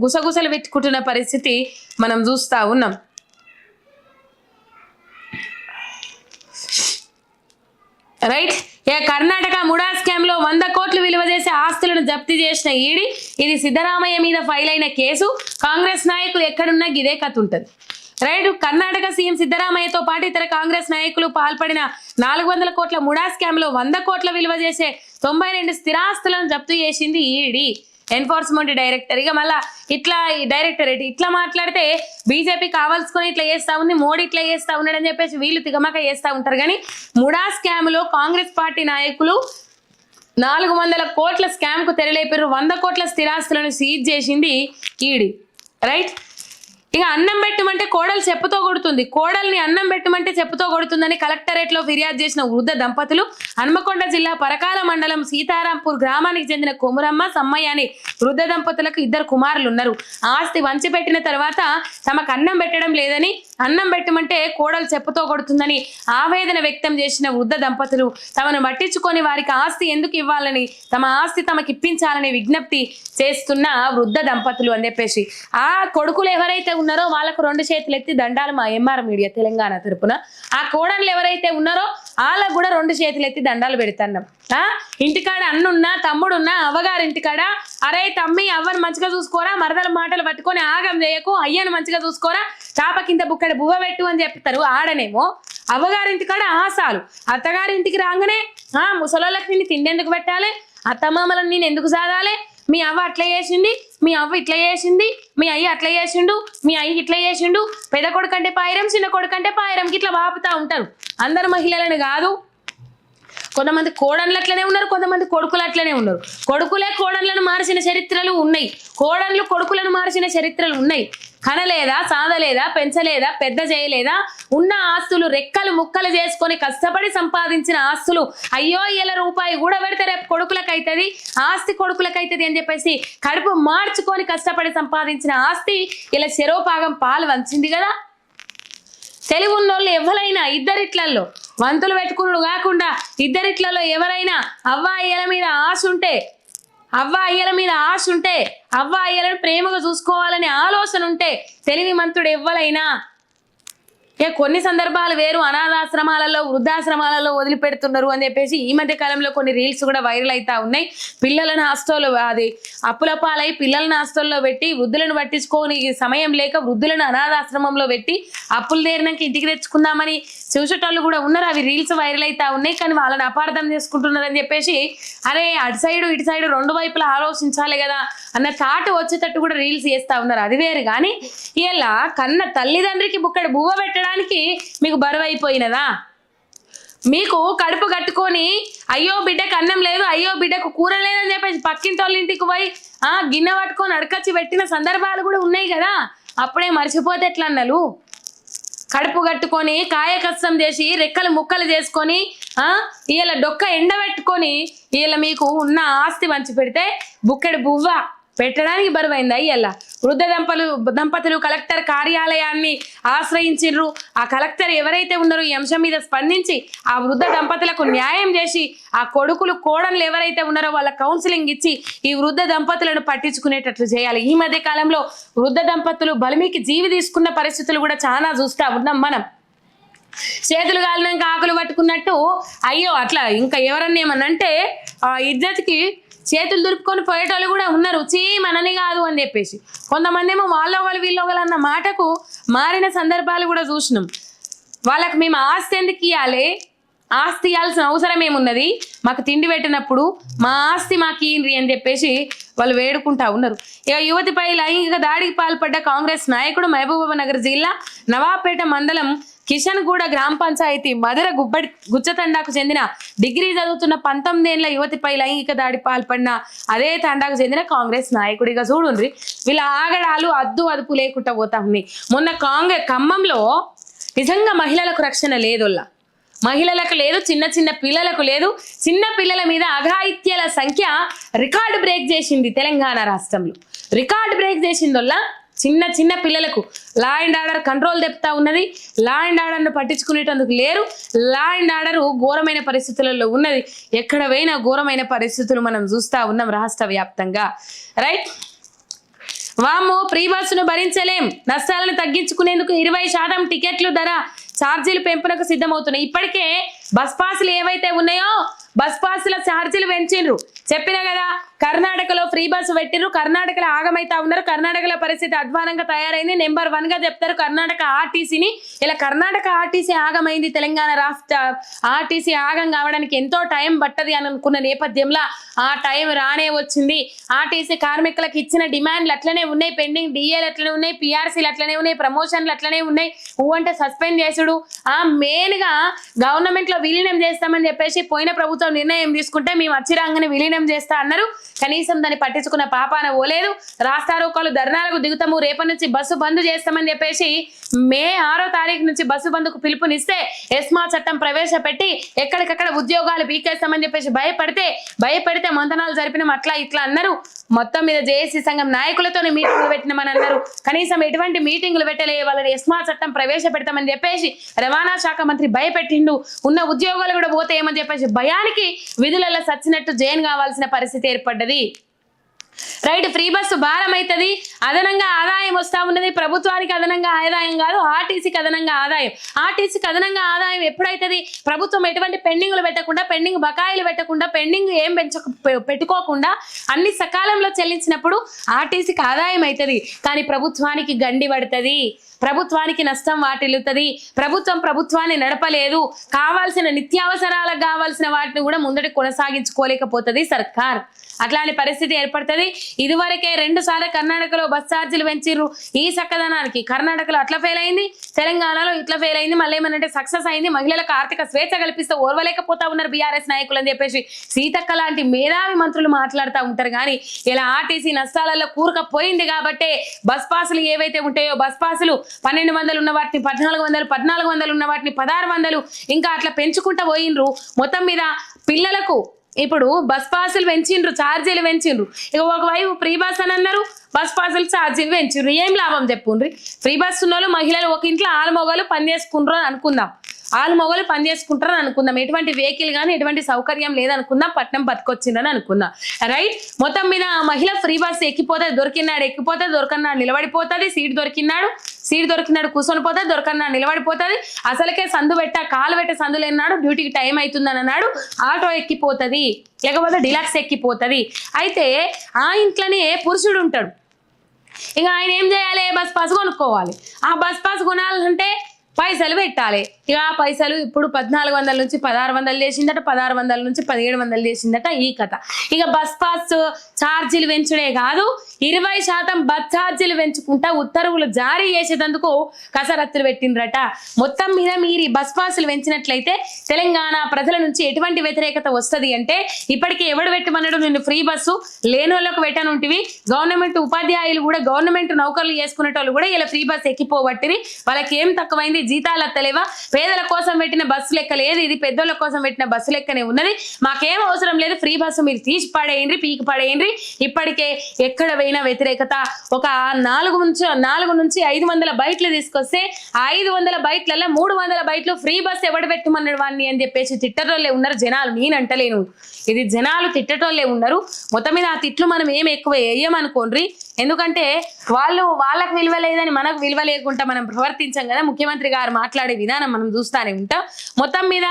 గుసగుసలు పెట్టుకుంటున్న పరిస్థితి మనం చూస్తా ఉన్నాం. రైట్. కర్ణాటక ముడా స్కామ్ లో 100 కోట్లు విలువ చేసే ఆస్తులను జప్తు చేసిన ఈడీ. ఇది సిద్ధరామయ్య మీద ఫైల్ అయిన కేసు. కాంగ్రెస్ నాయకులు ఎక్కడున్నా ఇదే కథ ఉంటుంది. రైట్. కర్ణాటక సీఎం సిద్ధరామయ్యతో పాటు ఇతర కాంగ్రెస్ నాయకులు పాల్పడిన 400 కోట్ల ముడా స్కామ్ లో 100 కోట్ల విలువ చేసే 92 స్థిరాస్తులను జప్తు చేసింది ఈడీ ఎన్ఫోర్స్మెంట్ డైరెక్టర్. ఇక మళ్ళా ఇట్లా డైరెక్టరేట్ ఇట్లా మాట్లాడితే బీజేపీ కావాల్సుకొని ఇట్లా చేస్తా ఉంది, మోడీ ఇట్లా చేస్తా ఉన్నాడు అని చెప్పేసి వీళ్ళు తిగమక చేస్తా ఉంటారు. కానీ ముడా స్కామ్ లో కాంగ్రెస్ పార్టీ నాయకులు 400 కోట్ల స్కామ్ కు తెరలేపారు. 100 కోట్ల స్థిరాస్తులను సీజ్ చేసింది ఈడీ. రైట్. ఇక అన్నం పెట్టమంటే కోడలు చెప్పుతో కొడుతుంది, కోడల్ని అన్నం పెట్టమంటే చెప్పుతో కొడుతుందని కలెక్టరేట్ లో ఫిర్యాదు చేసిన వృద్ధ దంపతులు. హన్మకొండ జిల్లా పరకాల మండలం సీతారాంపూర్ గ్రామానికి చెందిన కొమురమ్మ సమ్మయ్య అని వృద్ధ దంపతులకు 2 కుమారులు ఉన్నారు. ఆస్తి వంచిపెట్టిన తర్వాత తమకు అన్నం పెట్టడం లేదని, అన్నం పెట్టమంటే కోడలు చెప్పుతో కొడుతుందని ఆవేదన వ్యక్తం చేసిన వృద్ధ దంపతులు తమను పట్టించుకొని వారికి ఆస్తి ఎందుకు ఇవ్వాలని, తమ ఆస్తి తమకు ఇప్పించాలని విజ్ఞప్తి చేస్తున్న వృద్ధ దంపతులు అని చెప్పేసి ఆ కొడుకులు ఎవరైతే ఉన్నారో వాళ్ళకు 2 చేతులు ఎత్తి దండాలు మా ఎంఆర్ మీడియా తెలంగాణ తరపున. ఆ కోడళ్ళు ఎవరైతే ఉన్నారో వాళ్ళకు కూడా 2 చేతులు ఎత్తి దండాలు పెడుతున్నాం. ఇంటికాడ అన్నున్నా తమ్ముడున్నా అవ్వగారి ఇంటికాడ అరే తమ్మి అవ్వను మంచిగా చూసుకోరా, మరదల మాటలు పట్టుకొని ఆగం చేయకు, అయ్యను మంచిగా చూసుకోరా, చాప కింద బుక్కడ బువ్వ పెట్టు అని చెప్తారు. ఆడనేమో అవ్వగారింటికాడ ఆసాలు, అత్తగారింటికి రాగానే ముసలోళ్ళకి నిన్ను తిండెందుకు పెట్టాలి, అత్తమామలను నేను ఎందుకు సాదాలి, మీ అవ్వ అట్లా చేసింది, మీ అవ్వ ఇట్లా చేసింది, మీ అయ్య అట్లా చేసిండు, మీ అయ్య ఇట్లా చేసిండు, పెద్ద కొడుకు అంటే పాయిరం, చిన్న కొడుకు అంటే పాయిరంకి ఇట్లా వాపుతా ఉంటారు. అందరు మహిళలను కాదు, కొంతమంది కోడళ్ళు అట్లనే ఉన్నారు, కొంతమంది కొడుకులు అట్లనే ఉన్నారు. కొడుకులే కోడళ్ళను మార్చిన చరిత్రలు ఉన్నాయి, కోడళ్ళు కొడుకులను మార్చిన చరిత్రలు ఉన్నాయి. కనలేదా, సాదలేదా, పెంచలేదా, పెద్ద చేయలేదా, ఉన్న ఆస్తులు రెక్కలు ముక్కలు చేసుకొని కష్టపడి సంపాదించిన ఆస్తులు అయ్యో ఇలా రూపాయి కూడా పెడితే రేపు కొడుకులకైతుంది, ఆస్తి కొడుకులకైతుంది అని చెప్పేసి కడుపు మార్చుకొని కష్టపడి సంపాదించిన ఆస్తి ఇలా చెరోపాగం పాలు వంచింది కదా. తెలివి ఉన్నోళ్ళు ఎవరైనా ఇద్దరిట్లలో వంతులు పెట్టుకున్నాడు కాకుండా ఇద్దరిట్లలో ఎవరైనా అవ్వ అయ్యల మీద ఆశ ఉంటే, అవ్వ అయ్యలను ప్రేమగా చూసుకోవాలనే ఆలోచన ఉంటే తెలివి మంతుడు ఎవ్వలైనా. కొన్ని సందర్భాలు వేరు, అనాథాశ్రమాలలో వృద్ధాశ్రమాలలో వదిలిపెడుతున్నారు అని చెప్పేసి ఈ మధ్య కాలంలో కొన్ని రీల్స్ కూడా వైరల్ అవుతా ఉన్నాయి. పిల్లలను హాస్టల్లో అప్పుల పాలై పిల్లలను హాస్టల్లో పెట్టి వృద్ధులను పట్టించుకోని సమయం లేక వృద్ధులను అనాథాశ్రమంలో పెట్టి అప్పులు తీరినాక ఇంటికి తెచ్చుకుందామని చూసేటోళ్ళు కూడా ఉన్నారు. అవి రీల్స్ వైరల్ అవుతా ఉన్నాయి. కానీ వాళ్ళని అపార్థం చేసుకుంటున్నారని చెప్పేసి అరే అటు సైడు ఇటు సైడు 2 వైపులా ఆలోచించాలి కదా అన్న థాట్ వచ్చేటట్టు కూడా రీల్స్ చేస్తా ఉన్నారు. అది వేరు. కానీ ఇలా కన్న తల్లిదండ్రికి బుక్కడు బువ్వ పెట్టడానికి మీకు బరువు అయిపోయినదా? మీకు కడుపు కట్టుకొని అయ్యో బిడ్డకు అన్నం లేదు, అయ్యో బిడ్డకు కూర లేదని చెప్పేసి పక్కింటోళ్ళ ఇంటికి పోయి గిన్నె పట్టుకొని అడకచ్చి పెట్టిన సందర్భాలు కూడా ఉన్నాయి కదా. అప్పుడే మర్చిపోతే ఎట్లా అన్నలు? కడుపు కట్టుకొని కాయ కష్టం చేసి రెక్కలు ముక్కలు చేసుకొని ఇలా డొక్క ఎండబెట్టుకొని ఇలా మీకు ఉన్న ఆస్తి వంచి పెడితే బుక్కెడు బువ్వ పెట్టడానికి బరువైందా? ఇలా వృద్ధ దంపతులు కలెక్టర్ కార్యాలయాన్ని ఆశ్రయించారు. ఆ కలెక్టర్ ఎవరైతే ఉన్నారో ఈ అంశం మీద స్పందించి ఆ వృద్ధ దంపతులకు న్యాయం చేసి ఆ కొడుకులు కోడళ్ళు ఎవరైతే ఉన్నారో వాళ్ళ కౌన్సిలింగ్ ఇచ్చి ఈ వృద్ధ దంపతులను పట్టించుకునేటట్లు చేయాలి. ఈ మధ్య కాలంలో వృద్ధ దంపతులు బలిమికి జీవి తీసుకున్న పరిస్థితులు కూడా చాలా చూస్తా ఉన్నాం మనం. చేతులు కాలినాక ఆకులు పట్టుకున్నట్టు అయ్యో అట్లా ఇంకా ఎవరన్నా ఏమన్నంటే ఇజ్జత్కి చేతులు దులుపుకొని పోయేటోళ్ళు కూడా ఉన్నారు. మనని కాదు అని చెప్పేసి కొంతమంది ఏమో వాళ్ళొగలు వీళ్ళొగలు అన్న మాటకు మారిన సందర్భాలు కూడా చూసినాం. వాళ్ళకి మేము ఆస్తి ఎందుకు ఇవ్వాలి, ఆస్తి ఇవ్వాల్సిన అవసరం ఏమున్నది, మాకు తిండి పెట్టినప్పుడు మా ఆస్తి మాకు ఇయ్యండి అని చెప్పేసి వాళ్ళు వేడుకుంటా ఉన్నారు. ఇక యువతిపై లైంగిక దాడికి పాల్పడ్డ కాంగ్రెస్ నాయకుడు మహబూబాబాద్ జిల్లా నవాబ్పేట మండలం కిషన్గూడ గ్రామ పంచాయతీ మధుర గుచ్చతండాకు చెందిన డిగ్రీ చదువుతున్న 19 ఏళ్ల యువతిపై లైంగిక దాడి పాల్పడిన అదే తండాకు చెందిన కాంగ్రెస్ నాయకుడిగా చూడుండ్రి వీళ్ళ ఆగడాలు అదుపు లేకుండా పోతా ఉన్నాయి. మొన్న ఖమ్మంలో నిజంగా మహిళలకు రక్షణ లేదోళ్ళ, మహిళలకు లేదు, చిన్న పిల్లలకు లేదు. చిన్న పిల్లల మీద అఘాయిత్యాల సంఖ్య రికార్డు బ్రేక్ చేసింది తెలంగాణ రాష్ట్రంలో. రికార్డు బ్రేక్ చేసిందోళ్ళ చిన్న చిన్న పిల్లలకు లా అండ్ ఆర్డర్ కంట్రోల్ తెప్తా ఉన్నది. లా అండ్ ఆర్డర్ను పట్టించుకునేటందుకు లేరు. లా అండ్ ఆర్డర్ ఘోరమైన పరిస్థితులలో ఉన్నది. ఎక్కడ పోయినా ఘోరమైన పరిస్థితులు మనం చూస్తా ఉన్నాం రాష్ట్ర వ్యాప్తంగా. రైట్, వాము ప్రీ బస్సును భరించలేం, నష్టాలను తగ్గించుకునేందుకు 20% టికెట్లు ధర ఛార్జీలు పెంపునకు సిద్ధమవుతున్నాయి. ఇప్పటికే బస్ పాసులు ఏవైతే ఉన్నాయో బస్ పాసుల ఛార్జీలు పెంచిండ్రు. చెప్పినా కదా, కర్ణాటకలో ఫ్రీ బస్సు పెట్టిర్రు, కర్ణాటకలో ఆగమైతా ఉన్నారు. కర్ణాటకలో పరిస్థితి అధ్వానంగా తయారైంది. నెంబర్ 1 గా చెప్తారు కర్ణాటక ఆర్టీసీని. ఇలా కర్ణాటక ఆర్టీసీ ఆగమైంది, తెలంగాణ రాష్ట్ర ఆర్టీసీ ఆగం కావడానికి ఎంతో టైం పట్టది అని అనుకున్న నేపథ్యంలో ఆ టైం రానే వచ్చింది. ఆర్టీసీ కార్మికులకు ఇచ్చిన డిమాండ్లు అట్లనే ఉన్నాయి, పెండింగ్ డిఏలు అట్లనే ఉన్నాయి, పిఆర్సీలు అట్లనే ఉన్నాయి, ప్రమోషన్లు అట్లనే ఉన్నాయి. అంటే సస్పెండ్ చేసుడు, మెయిన్ గా గవర్నమెంట్ లో విలీనం చేస్తామని చెప్పేసి పోయిన ప్రభుత్వం నిర్ణయం తీసుకుంటే మేము అచ్చిరాంగని విలీనం చేస్తా అన్నారు. కనీసం దాన్ని పట్టించుకున్న పాపాన పోలేదు. రాస్తారోకాలు ధర్నాలకు దిగుతాము, రేపటి నుంచి బస్సు బంద్ చేస్తామని చెప్పేసి మే 6వ తారీఖు నుంచి బస్సు బంద్కు పిలుపునిస్తే ఎస్మా చట్టం ప్రవేశపెట్టి ఎక్కడికక్కడ ఉద్యోగాలు పీకేస్తామని చెప్పేసి భయపెడితే మంతనాలు జరిపినాం అట్లా ఇట్లా అన్నారు. మొత్తం మీద జేఏసీ సంఘం నాయకులతో మీటింగ్లు పెట్టినామని అన్నారు. కనీసం ఎటువంటి మీటింగ్లు పెట్టలే. వాళ్ళని ఎస్మా చట్టం ప్రవేశపెడతామని చెప్పేసి రవాణా శాఖ మంత్రి భయపెట్టిండు. ఉన్న ఉద్యోగాలు కూడా పోతే ఏమని చెప్పేసి భయానికి విధులలో సచ్చినట్టు జైన్ కావాల్సిన పరిస్థితి ఏర్పడ్డది. రైట్, ఫ్రీ బస్సు భారం అవుతుంది, అదనంగా ఆదాయం వస్తా ఉన్నది. ప్రభుత్వానికి అదనంగా ఆదాయం కాదు, ఆర్టీసీకి అదనంగా ఆదాయం. ఆర్టీసీకి అదనంగా ఆదాయం ఎప్పుడైతుంది? ప్రభుత్వం ఎటువంటి పెండింగ్లు పెట్టకుండా, పెండింగ్ బకాయిలు పెట్టకుండా, పెండింగ్ ఏం పెట్టుకోకుండా అన్ని సకాలంలో చెల్లించినప్పుడు ఆర్టీసీకి ఆదాయం అవుతుంది. కానీ ప్రభుత్వానికి గండి పడుతుంది, ప్రభుత్వానికి నష్టం వాటిల్లుతుంది. ప్రభుత్వాన్ని నడపలేదు. కావాల్సిన నిత్యావసరాలకు కావాల్సిన వాటిని కూడా ముందటి కొనసాగించుకోలేకపోతుంది సర్కార్. అట్లాంటి పరిస్థితి ఏర్పడుతుంది. ఇదివరకే 2 సార్లు కర్ణాటకలో బస్ ఛార్జీలు పెంచిర్రు. ఈ చక్కదనానికి కర్ణాటకలో అట్లా ఫెయిల్ అయింది, తెలంగాణలో ఇట్లా ఫెయిల్ అయింది. మళ్ళీ ఏమనంటే సక్సెస్ అయింది. మహిళలకు ఆర్థిక స్వేచ్ఛ కల్పిస్తే ఓర్వలేకపోతా ఉన్నారు బీఆర్ఎస్ నాయకులు అని చెప్పేసి సీతక్క లాంటి మేధావి మంత్రులు మాట్లాడుతూ ఉంటారు. కానీ ఇలా ఆర్టీసీ నష్టాలలో కూరుకపోయింది కాబట్టి బస్ పాసులు ఏవైతే ఉంటాయో బస్ పాసులు 1200 ఉన్న వాటిని 1400, 1400 ఉన్న వాటిని 1600 ఇంకా అట్లా పెంచుకుంటూ పోయిండ్రు. మొత్తం మీద పిల్లలకు ఇప్పుడు బస్ పాసులు పెంచిండ్రు, ఛార్జీలు పెంచిండ్రు. ఇక ఒకవైపు ఫ్రీ బస్ అని అన్నారు, బస్ పాసులు ఛార్జీలు పెంచిండ్రు. ఏం లాభం చెప్పుండ్రి? ఫ్రీ బస్ ఉన్న వాళ్ళు మహిళలు ఒక ఇంట్లో ఆలుమొగలు పని చేసుకుంటారు అని అనుకుందాం, ఆలుమొగలు పని చేసుకుంటారని అనుకుందాం. ఎటువంటి వెహికల్ కానీ ఎటువంటి సౌకర్యం లేదనుకుందాం, పట్నం బతికొచ్చిందని అనుకుందాం. రైట్, మొత్తం మీద మహిళ ఫ్రీ బస్ ఎక్కిపోతే దొరికినాడు ఎక్కిపోతే, దొరకన్నాడు నిలబడిపోతుంది. సీట్ దొరికినాడు కూర్చొని పోతే, దొరకన్నాడు నిలబడిపోతుంది. అసలుకే సందు కాలు పెట్టే సందులు ఎన్నాడు, డ్యూటీకి టైం అవుతుందని అన్నాడు, ఆటో ఎక్కిపోతుంది, లేకపోతే డిలక్స్ ఎక్కిపోతుంది. అయితే ఆ ఇంట్లోనే పురుషుడు ఉంటాడు. ఇక ఆయన ఏం చేయాలి? బస్ పాస్ కొనుక్కోవాలి. ఆ బస్ పాస్ కొనాలంటే పైసలు పెట్టాలి. ఇక ఆ పైసలు ఇప్పుడు 1400 నుంచి 1600 చేసిందట, 1600 నుంచి 1700 చేసిందట ఈ కథ. ఇక బస్ పాస్ ఛార్జీలు పెంచుడే కాదు, 20% బస్ ఛార్జీలు పెంచుకుంటా ఉత్తర్వులు జారీ చేసేందుకు కసరత్తులు పెట్టిండ్రట. మొత్తం మీద మీరు బస్ పాసులు పెంచినట్లయితే తెలంగాణ ప్రజల నుంచి ఎటువంటి వ్యతిరేకత వస్తుంది అంటే, ఇప్పటికీ ఎవడు పెట్టమన్నాడు నిన్ను ఫ్రీ బస్సు? లేనోళ్ళకు పెట్టనుంటివి. గవర్నమెంట్ ఉపాధ్యాయులు కూడా, గవర్నమెంట్ నౌకర్లు చేసుకునేటోళ్ళు కూడా ఇలా ఫ్రీ బస్ ఎక్కిపోబట్టిరి. వాళ్ళకి ఏం తక్కువైంది? జీతాలు అత్తలేవా? పేదల కోసం పెట్టిన బస్సు లెక్క లేదు ఇది, పెద్దోళ్ళ కోసం పెట్టిన బస్సు లెక్కనే ఉన్నది. మాకేం అవసరం లేదు, ఫ్రీ బస్సు మీరు తీసి పడేయండి, పీకి పడేయండి. ఇప్పటికే ఎక్కడ పోయినా వ్యతిరేకత. ఒక 4 నుంచి 500 బైట్లు తీసుకొస్తే 500 బైట్లలో 300 బైట్లు ఫ్రీ బస్ ఎవడు పెట్టమన్నాడు వాడిని అని చెప్పేసి తిట్టటోళ్ళే ఉన్నారు జనాలు. నేనంటలేను, ఇది జనాలు తిట్టటోళ్ళే ఉన్నారు. మొత్తం మీద ఆ తిట్లు మనం ఏం ఎక్కువ వేయమనుకోండి, ఎందుకంటే వాళ్ళకు విలువ లేదని మనకు విలువ లేకుండా మనం ప్రవర్తించాం కదా. ముఖ్యమంత్రి గారు మాట్లాడే విధానం మనం చూస్తానే ఉంటాం. మొత్తం మీద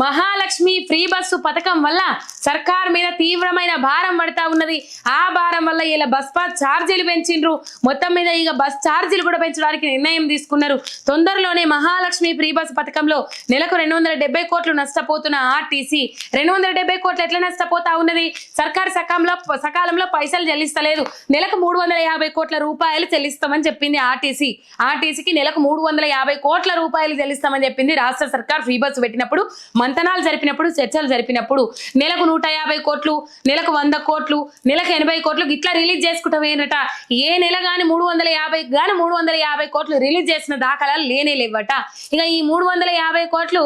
మహాలక్ష్మి ఫ్రీ బస్సు పథకం వల్ల సర్కార్ మీద తీవ్రమైన భారం పడతా ఉన్నది. ఆ భారం వల్ల ఇలా బస్ పాస్ ఛార్జీలు పెంచిండ్రు. మొత్తం మీద ఇక బస్ ఛార్జీలు కూడా పెంచడానికి నిర్ణయం తీసుకున్నారు. తొందరలోనే మహాలక్ష్మి ఫ్రీ బస్ పథకంలో నెలకు 270 కోట్లు నష్టపోతున్న ఆర్టీసీ 270 కోట్లు ఎట్లా నష్టపోతా ఉన్నది? సర్కార్ సకాలంలో పైసలు చెల్లిస్తలేదు. నెలకు 350 కోట్ల రూపాయలు చెల్లిస్తామని చెప్పింది ఆర్టీసీకి నెలకు 350 కోట్ల రూపాయలు చెల్లిస్తామని చెప్పింది రాష్ట్ర సర్కార్. ఫ్రీ బస్సు పెట్టినప్పుడు మంతనాలు జరిపినప్పుడు, చర్చలు జరిపినప్పుడు నెలకు 150 కోట్లు, నెలకు 100 కోట్లు, నెలకు 80 కోట్లు ఇట్లా రిలీజ్ చేసుకుంటా పోయినట. ఏ నెల కానీ 350 కోట్లు రిలీజ్ చేసిన దాఖలాలు లేనే లేవట. ఇక ఈ 350 కోట్లు